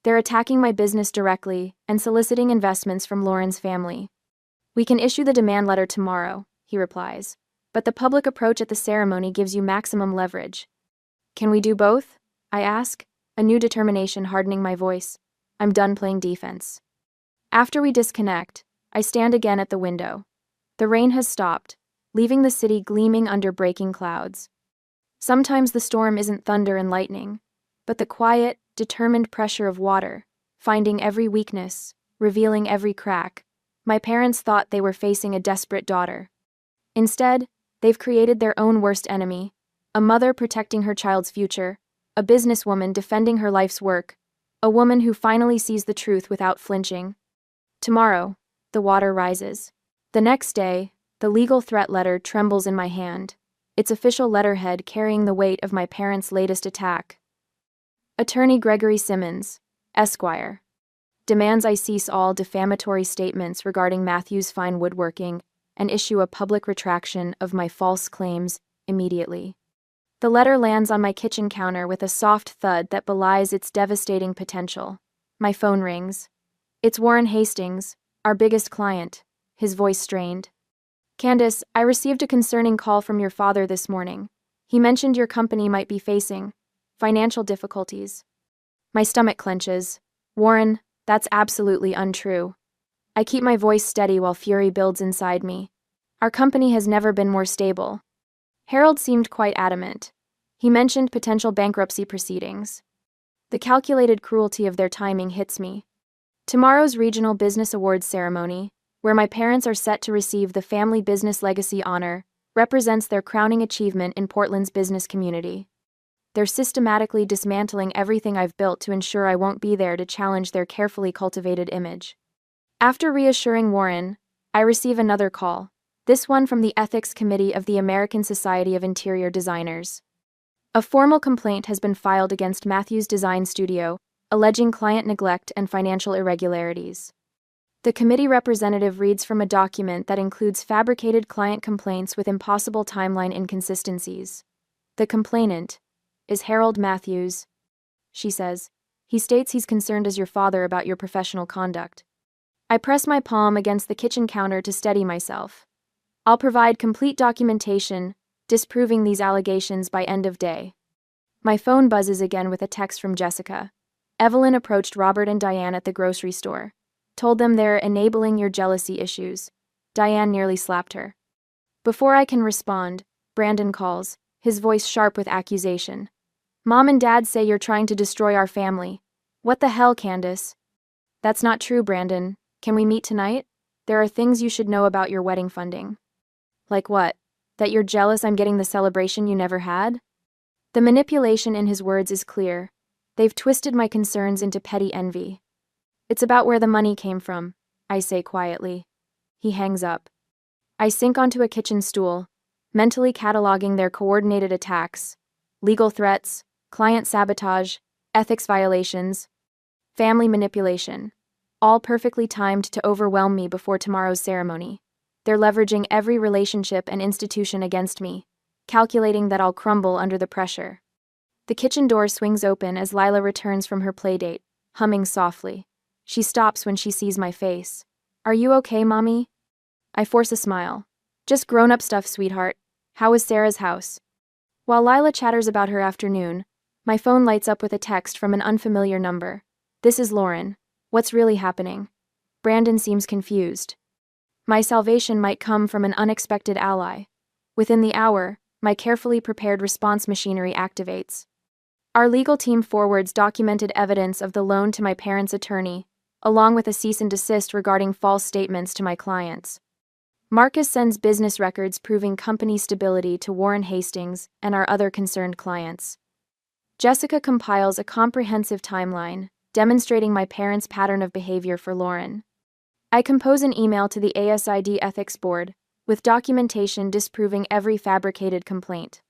They're attacking my business directly and soliciting investments from Lauren's family. We can issue the demand letter tomorrow, he replies. But the public approach at the ceremony gives you maximum leverage. Can we do both? I ask, a new determination hardening my voice. I'm done playing defense. After we disconnect, I stand again at the window. The rain has stopped, leaving the city gleaming under breaking clouds. Sometimes the storm isn't thunder and lightning, but the quiet, determined pressure of water, finding every weakness, revealing every crack. My parents thought they were facing a desperate daughter. Instead, they've created their own worst enemy, a mother protecting her child's future, a businesswoman defending her life's work, a woman who finally sees the truth without flinching. Tomorrow, the water rises. The next day, the legal threat letter trembles in my hand, its official letterhead carrying the weight of my parents' latest attack. Attorney Gregory Simmons, Esquire, demands I cease all defamatory statements regarding Matthew's fine woodworking and issue a public retraction of my false claims immediately. The letter lands on my kitchen counter with a soft thud that belies its devastating potential. My phone rings. It's Warren Hastings, our biggest client, his voice strained. Candace, I received a concerning call from your father this morning. He mentioned your company might be facing financial difficulties. My stomach clenches. Warren, that's absolutely untrue. I keep my voice steady while fury builds inside me. Our company has never been more stable. Harold seemed quite adamant. He mentioned potential bankruptcy proceedings. The calculated cruelty of their timing hits me. Tomorrow's Regional Business Awards ceremony, where my parents are set to receive the Family Business Legacy Honor, represents their crowning achievement in Portland's business community. They're systematically dismantling everything I've built to ensure I won't be there to challenge their carefully cultivated image. After reassuring Warren, I receive another call, this one from the Ethics Committee of the American Society of Interior Designers. A formal complaint has been filed against Matthew's Design Studio, alleging client neglect and financial irregularities. The committee representative reads from a document that includes fabricated client complaints with impossible timeline inconsistencies. The complainant is Harold Matthews, she says. He states he's concerned as your father about your professional conduct. I press my palm against the kitchen counter to steady myself. I'll provide complete documentation disproving these allegations by end of day. My phone buzzes again with a text from Jessica. Evelyn approached Robert and Diane at the grocery store. Told them they're enabling your jealousy issues. Diane nearly slapped her. Before I can respond, Brandon calls, his voice sharp with accusation. Mom and Dad say you're trying to destroy our family. What the hell, Candace? That's not true, Brandon. Can we meet tonight? There are things you should know about your wedding funding. Like what? That you're jealous I'm getting the celebration you never had? The manipulation in his words is clear. They've twisted my concerns into petty envy. It's about where the money came from, I say quietly. He hangs up. I sink onto a kitchen stool, mentally cataloging their coordinated attacks, legal threats, client sabotage, ethics violations, family manipulation, all perfectly timed to overwhelm me before tomorrow's ceremony. They're leveraging every relationship and institution against me, calculating that I'll crumble under the pressure. The kitchen door swings open as Lila returns from her playdate, humming softly. She stops when she sees my face. Are you okay, Mommy? I force a smile. Just grown-up stuff, sweetheart. How is Sarah's house? While Lila chatters about her afternoon, my phone lights up with a text from an unfamiliar number. This is Lauren. What's really happening? Brandon seems confused. My salvation might come from an unexpected ally. Within the hour, my carefully prepared response machinery activates. Our legal team forwards documented evidence of the loan to my parents' attorney, along with a cease and desist regarding false statements to my clients. Marcus sends business records proving company stability to Warren Hastings and our other concerned clients. Jessica compiles a comprehensive timeline, demonstrating my parents' pattern of behavior for Lauren. I compose an email to the ASID Ethics Board, with documentation disproving every fabricated complaint.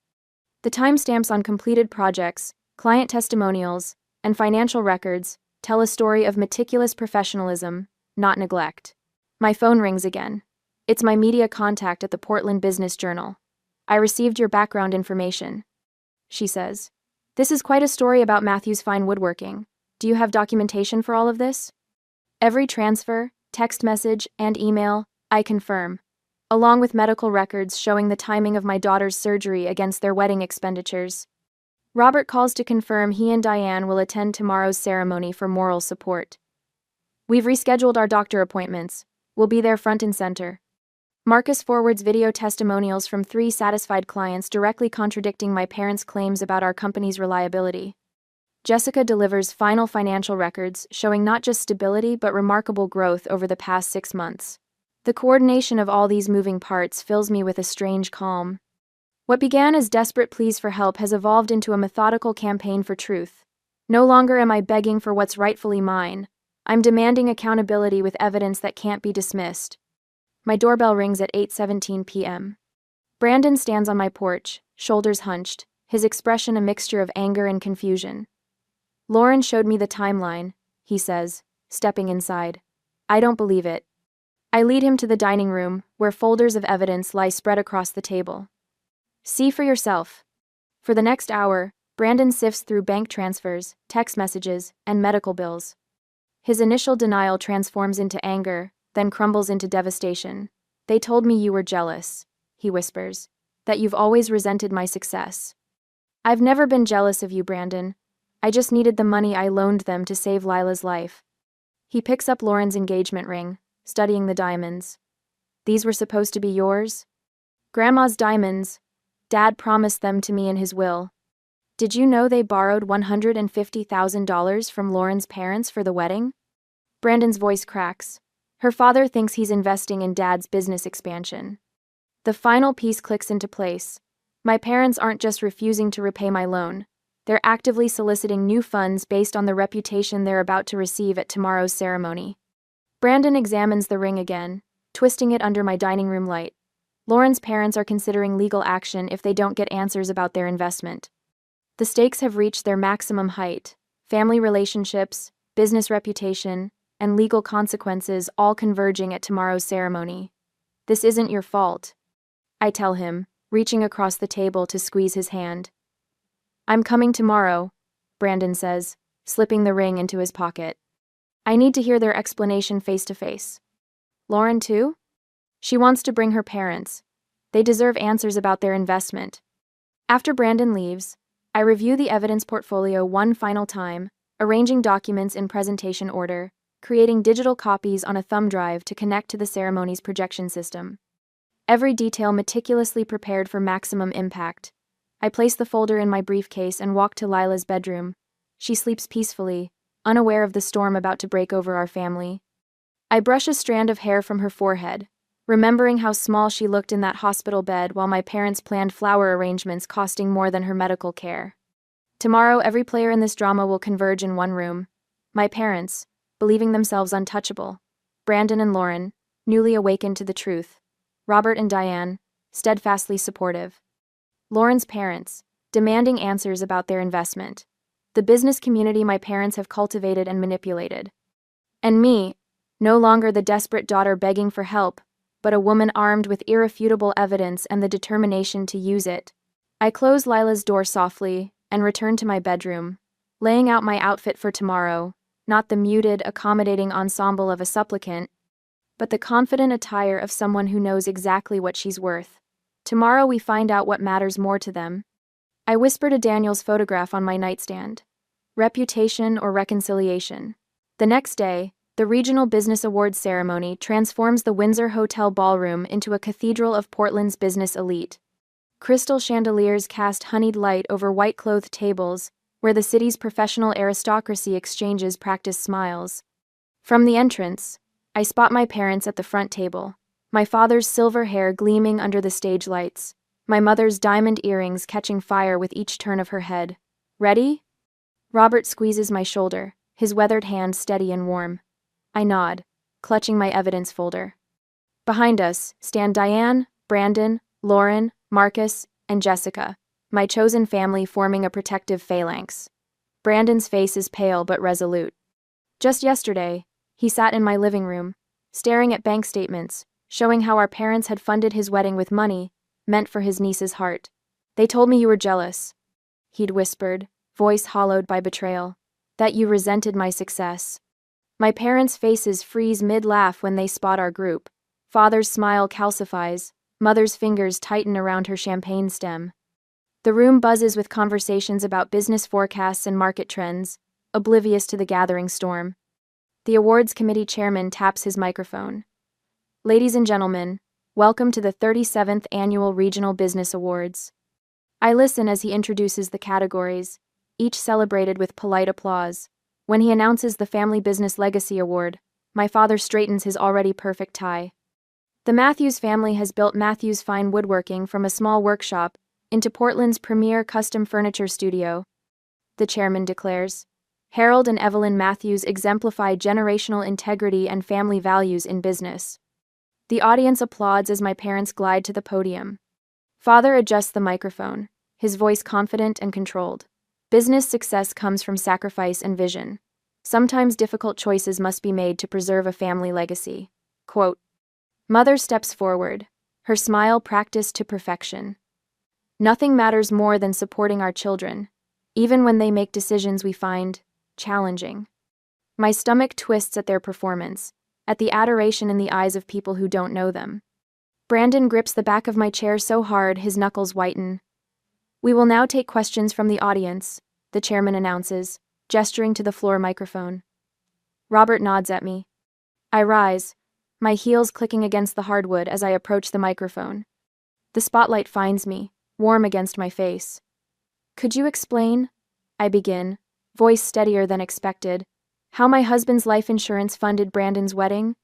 The timestamps on completed projects, client testimonials, and financial records tell a story of meticulous professionalism, not neglect. My phone rings again. It's my media contact at the Portland Business Journal. I received your background information, she says. This is quite a story about Matthew's fine woodworking. Do you have documentation for all of this? Every transfer, text message, and email, I confirm, along with medical records showing the timing of my daughter's surgery against their wedding expenditures. Robert calls to confirm he and Diane will attend tomorrow's ceremony for moral support. We've rescheduled our doctor appointments. We'll be there front and center. Marcus forwards video testimonials from 3 satisfied clients directly contradicting my parents' claims about our company's reliability. Jessica delivers final financial records showing not just stability but remarkable growth over the past 6 months. The coordination of all these moving parts fills me with a strange calm. What began as desperate pleas for help has evolved into a methodical campaign for truth. No longer am I begging for what's rightfully mine. I'm demanding accountability with evidence that can't be dismissed. My doorbell rings at 8:17 p.m. Brandon stands on my porch, shoulders hunched, his expression a mixture of anger and confusion. Lauren showed me the timeline, he says, stepping inside. I don't believe it. I lead him to the dining room, where folders of evidence lie spread across the table. See for yourself. For the next hour, Brandon sifts through bank transfers, text messages, and medical bills. His initial denial transforms into anger, then crumbles into devastation. They told me you were jealous, he whispers, that you've always resented my success. I've never been jealous of you, Brandon. I just needed the money I loaned them to save Lila's life. He picks up Lauren's engagement ring, studying the diamonds. These were supposed to be yours? Grandma's diamonds. Dad promised them to me in his will. Did you know they borrowed $150,000 from Lauren's parents for the wedding? Brandon's voice cracks. Her father thinks he's investing in Dad's business expansion. The final piece clicks into place. My parents aren't just refusing to repay my loan. They're actively soliciting new funds based on the reputation they're about to receive at tomorrow's ceremony. Brandon examines the ring again, twisting it under my dining room light. Lauren's parents are considering legal action if they don't get answers about their investment. The stakes have reached their maximum height. Family relationships, business reputation, and legal consequences all converging at tomorrow's ceremony. This isn't your fault, I tell him, reaching across the table to squeeze his hand. I'm coming tomorrow, Brandon says, slipping the ring into his pocket. I need to hear their explanation face to face. Lauren too? She wants to bring her parents. They deserve answers about their investment. After Brandon leaves, I review the evidence portfolio one final time, arranging documents in presentation order, creating digital copies on a thumb drive to connect to the ceremony's projection system. Every detail meticulously prepared for maximum impact. I place the folder in my briefcase and walk to Lila's bedroom. She sleeps peacefully, unaware of the storm about to break over our family. I brush a strand of hair from her forehead, remembering how small she looked in that hospital bed while my parents planned flower arrangements costing more than her medical care. Tomorrow, every player in this drama will converge in one room. My parents, believing themselves untouchable. Brandon and Lauren, newly awakened to the truth. Robert and Diane, steadfastly supportive. Lauren's parents, demanding answers about their investment. The business community my parents have cultivated and manipulated. And me, no longer the desperate daughter begging for help, but a woman armed with irrefutable evidence and the determination to use it. I close Lila's door softly, and return to my bedroom, laying out my outfit for tomorrow, not the muted, accommodating ensemble of a supplicant, but the confident attire of someone who knows exactly what she's worth. Tomorrow we find out what matters more to them. I whisper to Daniel's photograph on my nightstand. Reputation or reconciliation? The next day, the Regional Business Awards ceremony transforms the Windsor Hotel ballroom into a cathedral of Portland's business elite. Crystal chandeliers cast honeyed light over white-clothed tables, where the city's professional aristocracy exchanges practiced smiles. From the entrance, I spot my parents at the front table, my father's silver hair gleaming under the stage lights, my mother's diamond earrings catching fire with each turn of her head. Ready? Robert squeezes my shoulder, his weathered hand steady and warm. I nod, clutching my evidence folder. Behind us stand Diane, Brandon, Lauren, Marcus, and Jessica, my chosen family forming a protective phalanx. Brandon's face is pale but resolute. Just yesterday, he sat in my living room, staring at bank statements, showing how our parents had funded his wedding with money meant for his niece's heart. They told me you were jealous, he'd whispered, voice hollowed by betrayal, that you resented my success. My parents' faces freeze mid-laugh when they spot our group. Father's smile calcifies, mother's fingers tighten around her champagne stem. The room buzzes with conversations about business forecasts and market trends, oblivious to the gathering storm. The awards committee chairman taps his microphone. Ladies and gentlemen, welcome to the 37th Annual Regional Business Awards. I listen as he introduces the categories, each celebrated with polite applause. When he announces the Family Business Legacy Award, my father straightens his already perfect tie. The Matthews family has built Matthews Fine Woodworking from a small workshop into Portland's premier custom furniture studio, the chairman declares. Harold and Evelyn Matthews exemplify generational integrity and family values in business. The audience applauds as my parents glide to the podium. Father adjusts the microphone, his voice confident and controlled. Business success comes from sacrifice and vision. Sometimes difficult choices must be made to preserve a family legacy. Quote, Mother steps forward, her smile practiced to perfection. Nothing matters more than supporting our children, even when they make decisions we find challenging. My stomach twists at their performance, at the adoration in the eyes of people who don't know them. Brandon grips the back of my chair so hard his knuckles whiten. We will now take questions from the audience, the chairman announces, gesturing to the floor microphone. Robert nods at me. I rise, my heels clicking against the hardwood as I approach the microphone. The spotlight finds me, warm against my face. Could you explain? I begin, voice steadier than expected, how my husband's life insurance funded Brandon's wedding?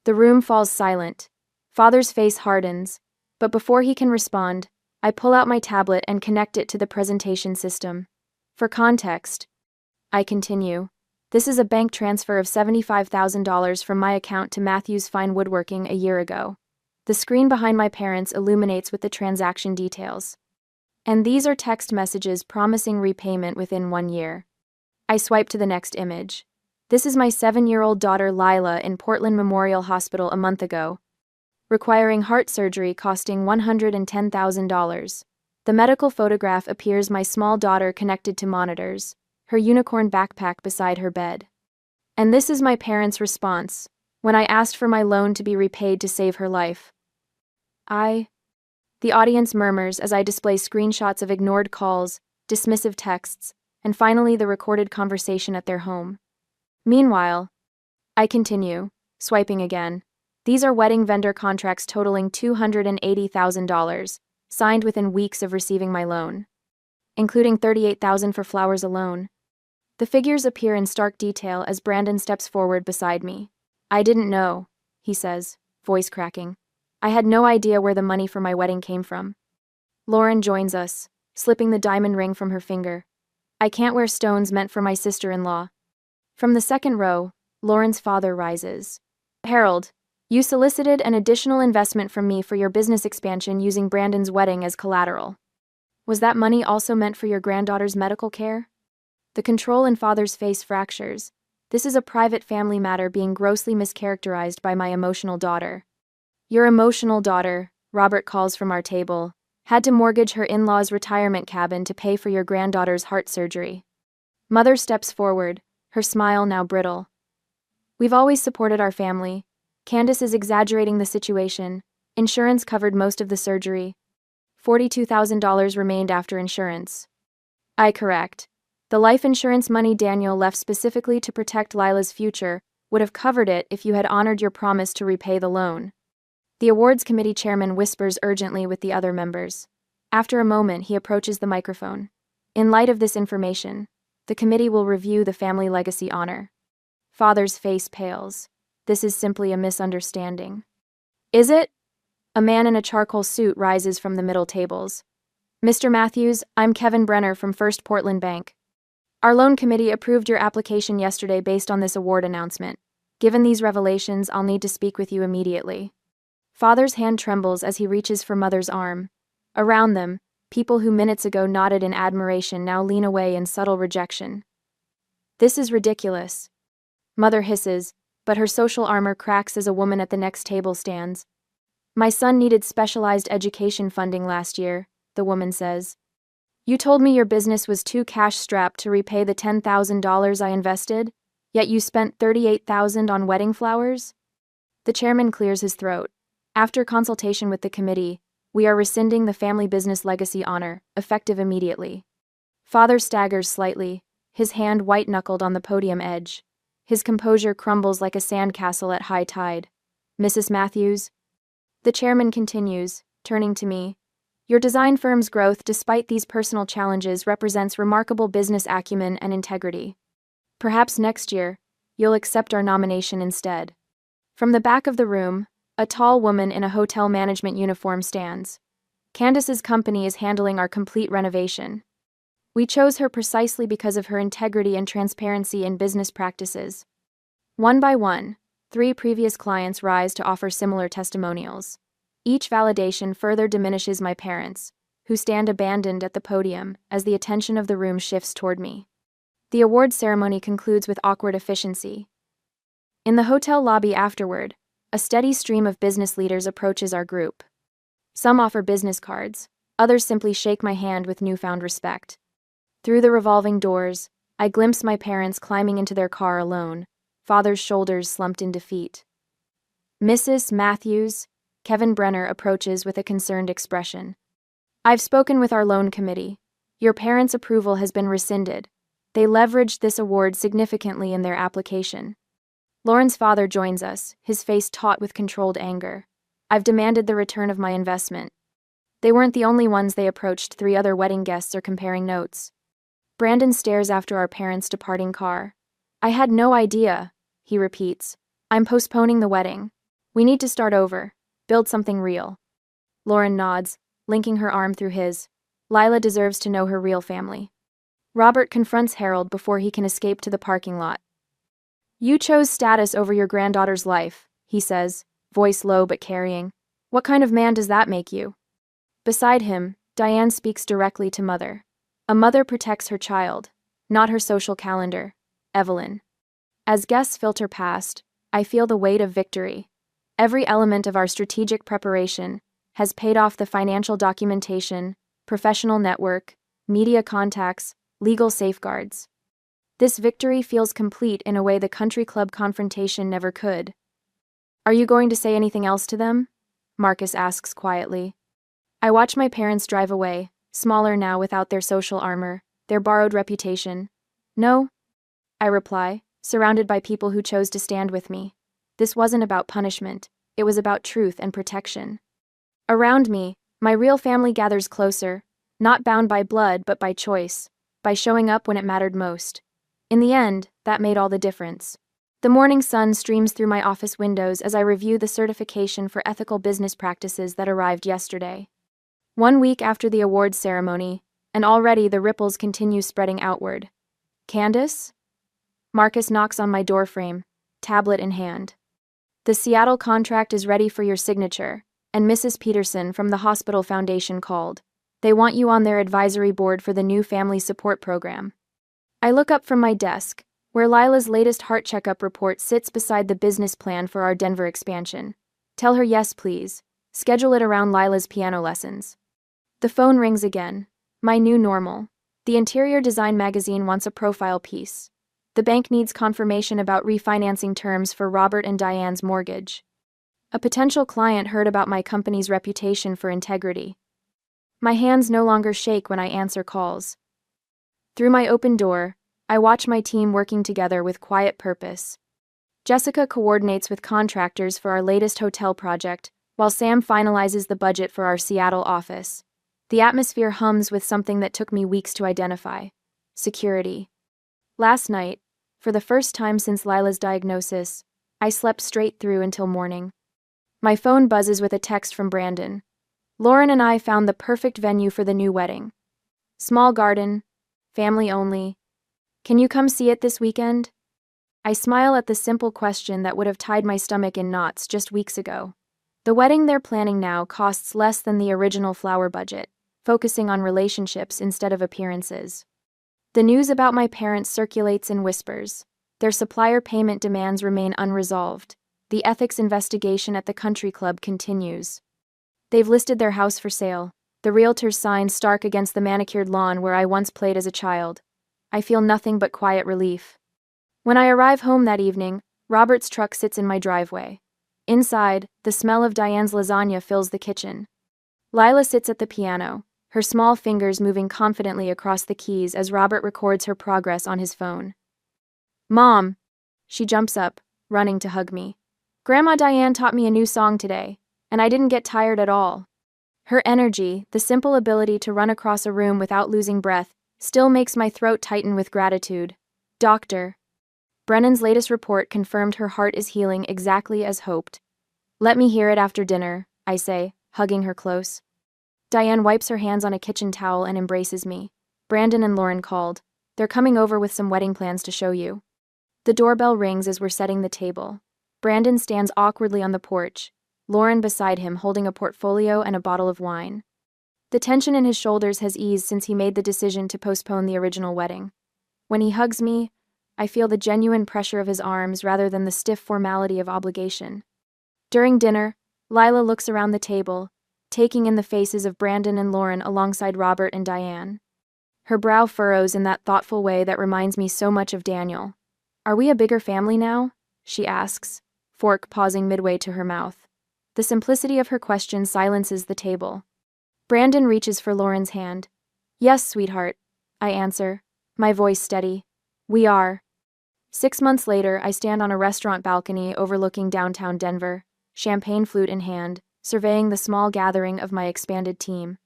The room falls silent. Father's face hardens, but before he can respond, I pull out my tablet and connect it to the presentation system. For context, I continue. This is a bank transfer of $75,000 from my account to Matthews Fine Woodworking a year ago. The screen behind my parents illuminates with the transaction details. And these are text messages promising repayment within 1 year. I swipe to the next image. This is my 7-year-old daughter Lila in Portland Memorial Hospital a month ago, requiring heart surgery costing $110,000. The medical photograph appears my small daughter connected to monitors, her unicorn backpack beside her bed. And this is my parents' response when I asked for my loan to be repaid to save her life. The audience murmurs as I display screenshots of ignored calls, dismissive texts, and finally the recorded conversation at their home. Meanwhile, I continue, swiping again. These are wedding vendor contracts totaling $280,000, signed within weeks of receiving my loan, including $38,000 for flowers alone. The figures appear in stark detail as Brandon steps forward beside me. I didn't know, he says, voice cracking. I had no idea where the money for my wedding came from. Lauren joins us, slipping the diamond ring from her finger. I can't wear stones meant for my sister-in-law. From the second row, Lauren's father rises. Harold, you solicited an additional investment from me for your business expansion using Brandon's wedding as collateral. Was that money also meant for your granddaughter's medical care? The control in father's face fractures. This is a private family matter being grossly mischaracterized by my emotional daughter. Your emotional daughter, Robert calls from our table, Had to mortgage her in-laws' retirement cabin to pay for your granddaughter's heart surgery. Mother steps forward, her smile now brittle. We've always supported our family. Candace is exaggerating the situation. Insurance covered most of the surgery. $42,000 remained after insurance. I correct. The life insurance money Daniel left specifically to protect Lila's future would have covered it if you had honored your promise to repay the loan. The awards committee chairman whispers urgently with the other members. After a moment, he approaches the microphone. In light of this information, the committee will review the family legacy honor. Father's face pales. This is simply a misunderstanding. Is it? A man in a charcoal suit rises from the middle tables. Mr. Matthews, I'm Kevin Brenner from First Portland Bank. Our loan committee approved your application yesterday based on this award announcement. Given these revelations, I'll need to speak with you immediately. Father's hand trembles as he reaches for Mother's arm. Around them, people who minutes ago nodded in admiration now lean away in subtle rejection. This is ridiculous. Mother hisses, but her social armor cracks as a woman at the next table stands. My son needed specialized education funding last year, the woman says. You told me your business was too cash-strapped to repay the $10,000 I invested, yet you spent $38,000 on wedding flowers? The chairman clears his throat. After consultation with the committee, we are rescinding the family business legacy honor, effective immediately. Father staggers slightly, his hand white-knuckled on the podium edge. His composure crumbles like a sandcastle at high tide. Mrs. Matthews? The chairman continues, turning to me. Your design firm's growth, despite these personal challenges, represents remarkable business acumen and integrity. Perhaps next year, you'll accept our nomination instead. From the back of the room, a tall woman in a hotel management uniform stands. Candace's company is handling our complete renovation. We chose her precisely because of her integrity and transparency in business practices. One by one, 3 previous clients rise to offer similar testimonials. Each validation further diminishes my parents, who stand abandoned at the podium as the attention of the room shifts toward me. The award ceremony concludes with awkward efficiency. In the hotel lobby afterward, a steady stream of business leaders approaches our group. Some offer business cards, others simply shake my hand with newfound respect. Through the revolving doors, I glimpse my parents climbing into their car alone, Father's shoulders slumped in defeat. Mrs. Matthews, Kevin Brenner approaches with a concerned expression. I've spoken with our loan committee. Your parents' approval has been rescinded. They leveraged this award significantly in their application. Lauren's father joins us, his face taut with controlled anger. I've demanded the return of my investment. They weren't the only ones they approached. 3 other wedding guests are comparing notes. Brandon stares after our parents' departing car. I had no idea, he repeats. I'm postponing the wedding. We need to start over, build something real. Lauren nods, linking her arm through his. Lila deserves to know her real family. Robert confronts Harold before he can escape to the parking lot. You chose status over your granddaughter's life, he says, voice low but carrying. What kind of man does that make you? Beside him, Diane speaks directly to Mother. A mother protects her child, not her social calendar, Evelyn. As guests filter past, I feel the weight of victory. Every element of our strategic preparation has paid off: the financial documentation, professional network, media contacts, legal safeguards. This victory feels complete in a way the country club confrontation never could. Are you going to say anything else to them? Marcus asks quietly. I watch my parents drive away, smaller now without their social armor, their borrowed reputation. No, I reply, surrounded by people who chose to stand with me. This wasn't about punishment, it was about truth and protection. Around me, my real family gathers closer, not bound by blood but by choice, by showing up when it mattered most. In the end, that made all the difference. The morning sun streams through my office windows as I review the certification for ethical business practices that arrived yesterday. 1 week after the awards ceremony, and already the ripples continue spreading outward. Candace? Marcus knocks on my doorframe, tablet in hand. The Seattle contract is ready for your signature, and Mrs. Peterson from the Hospital Foundation called. They want you on their advisory board for the new family support program. I look up from my desk, where Lila's latest heart checkup report sits beside the business plan for our Denver expansion. Tell her yes, please. Schedule it around Lila's piano lessons. The phone rings again. My new normal. The interior design magazine wants a profile piece. The bank needs confirmation about refinancing terms for Robert and Diane's mortgage. A potential client heard about my company's reputation for integrity. My hands no longer shake when I answer calls. Through my open door, I watch my team working together with quiet purpose. Jessica coordinates with contractors for our latest hotel project, while Sam finalizes the budget for our Seattle office. The atmosphere hums with something that took me weeks to identify: security. Last night, for the first time since Lila's diagnosis, I slept straight through until morning. My phone buzzes with a text from Brandon. Lauren and I found the perfect venue for the new wedding. Small garden, family only. Can you come see it this weekend? I smile at the simple question that would have tied my stomach in knots just weeks ago. The wedding they're planning now costs less than the original flower budget, focusing on relationships instead of appearances. The news about my parents circulates in whispers. Their supplier payment demands remain unresolved. The ethics investigation at the country club continues. They've listed their house for sale. The realtor's sign stark against the manicured lawn where I once played as a child. I feel nothing but quiet relief. When I arrive home that evening, Robert's truck sits in my driveway. Inside, the smell of Diane's lasagna fills the kitchen. Lila sits at the piano, her small fingers moving confidently across the keys as Robert records her progress on his phone. Mom! She jumps up, running to hug me. Grandma Diane taught me a new song today, and I didn't get tired at all. Her energy, the simple ability to run across a room without losing breath, still makes my throat tighten with gratitude. Doctor. Brennan's latest report confirmed her heart is healing exactly as hoped. Let me hear it after dinner, I say, hugging her close. Diane wipes her hands on a kitchen towel and embraces me. Brandon and Lauren called. They're coming over with some wedding plans to show you. The doorbell rings as we're setting the table. Brandon stands awkwardly on the porch, Lauren beside him holding a portfolio and a bottle of wine. The tension in his shoulders has eased since he made the decision to postpone the original wedding. When he hugs me, I feel the genuine pressure of his arms rather than the stiff formality of obligation. During dinner, Lila looks around the table, taking in the faces of Brandon and Lauren alongside Robert and Diane. Her brow furrows in that thoughtful way that reminds me so much of Daniel. Are we a bigger family now? She asks, fork pausing midway to her mouth. The simplicity of her question silences the table. Brandon reaches for Lauren's hand. Yes, sweetheart, I answer, my voice steady. We are. 6 months later, I stand on a restaurant balcony overlooking downtown Denver, champagne flute in hand, surveying the small gathering of my expanded team.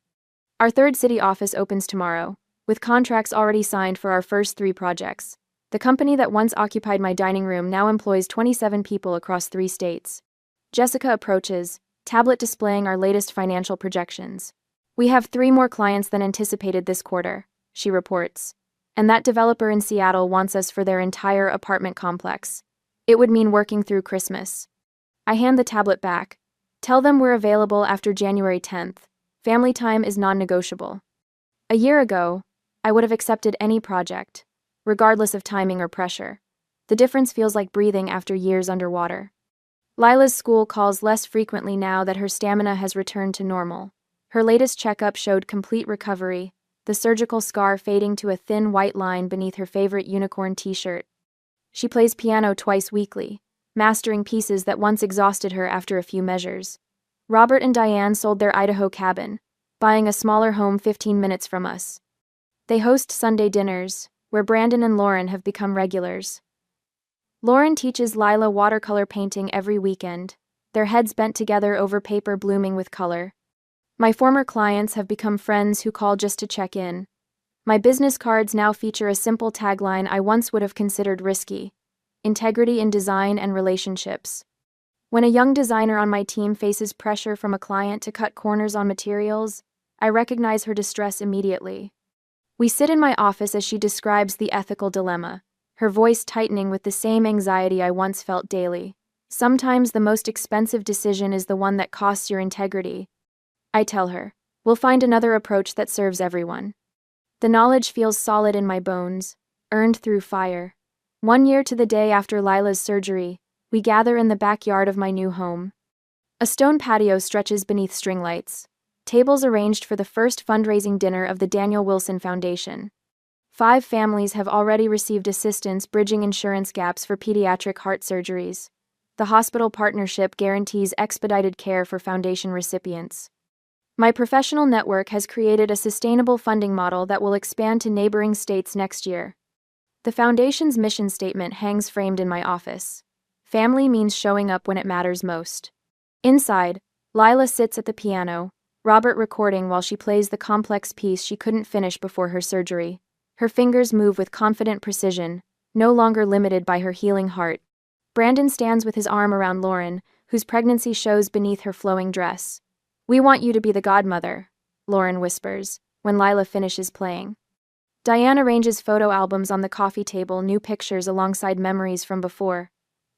Our third city office opens tomorrow, with contracts already signed for our first 3 projects. The company that once occupied my dining room now employs 27 people across 3 states. Jessica approaches, tablet displaying our latest financial projections. We have 3 more clients than anticipated this quarter, she reports. And that developer in Seattle wants us for their entire apartment complex. It would mean working through Christmas. I hand the tablet back. Tell them we're available after January 10th. Family time is non-negotiable. A year ago, I would have accepted any project, regardless of timing or pressure. The difference feels like breathing after years underwater. Lila's school calls less frequently now that her stamina has returned to normal. Her latest checkup showed complete recovery, the surgical scar fading to a thin white line beneath her favorite unicorn t-shirt. She plays piano twice weekly, mastering pieces that once exhausted her after a few measures. Robert and Diane sold their Idaho cabin, buying a smaller home 15 minutes from us. They host Sunday dinners, where Brandon and Lauren have become regulars. Lauren teaches Lila watercolor painting every weekend, their heads bent together over paper blooming with color. My former clients have become friends who call just to check in. My business cards now feature a simple tagline I once would have considered risky: integrity in design and relationships. When a young designer on my team faces pressure from a client to cut corners on materials, I recognize her distress immediately. We sit in my office as she describes the ethical dilemma, her voice tightening with the same anxiety I once felt daily. Sometimes the most expensive decision is the one that costs your integrity. I tell her, we'll find another approach that serves everyone. The knowledge feels solid in my bones, earned through fire. 1 year to the day after Lila's surgery, we gather in the backyard of my new home. A stone patio stretches beneath string lights. Tables arranged for the first fundraising dinner of the Daniel Wilson Foundation. 5 families have already received assistance bridging insurance gaps for pediatric heart surgeries. The hospital partnership guarantees expedited care for foundation recipients. My professional network has created a sustainable funding model that will expand to neighboring states next year. The foundation's mission statement hangs framed in my office. Family means showing up when it matters most. Inside, Lila sits at the piano, Robert recording while she plays the complex piece she couldn't finish before her surgery. Her fingers move with confident precision, no longer limited by her healing heart. Brandon stands with his arm around Lauren, whose pregnancy shows beneath her flowing dress. "We want you to be the godmother," Lauren whispers, when Lila finishes playing. Diane arranges photo albums on the coffee table, new pictures alongside memories from before.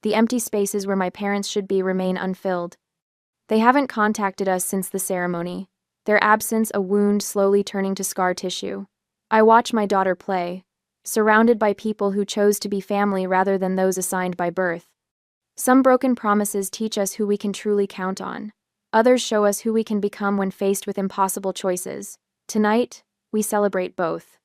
The empty spaces where my parents should be remain unfilled. They haven't contacted us since the ceremony, their absence a wound slowly turning to scar tissue. I watch my daughter play, surrounded by people who chose to be family rather than those assigned by birth. Some broken promises teach us who we can truly count on. Others show us who we can become when faced with impossible choices. Tonight, we celebrate both.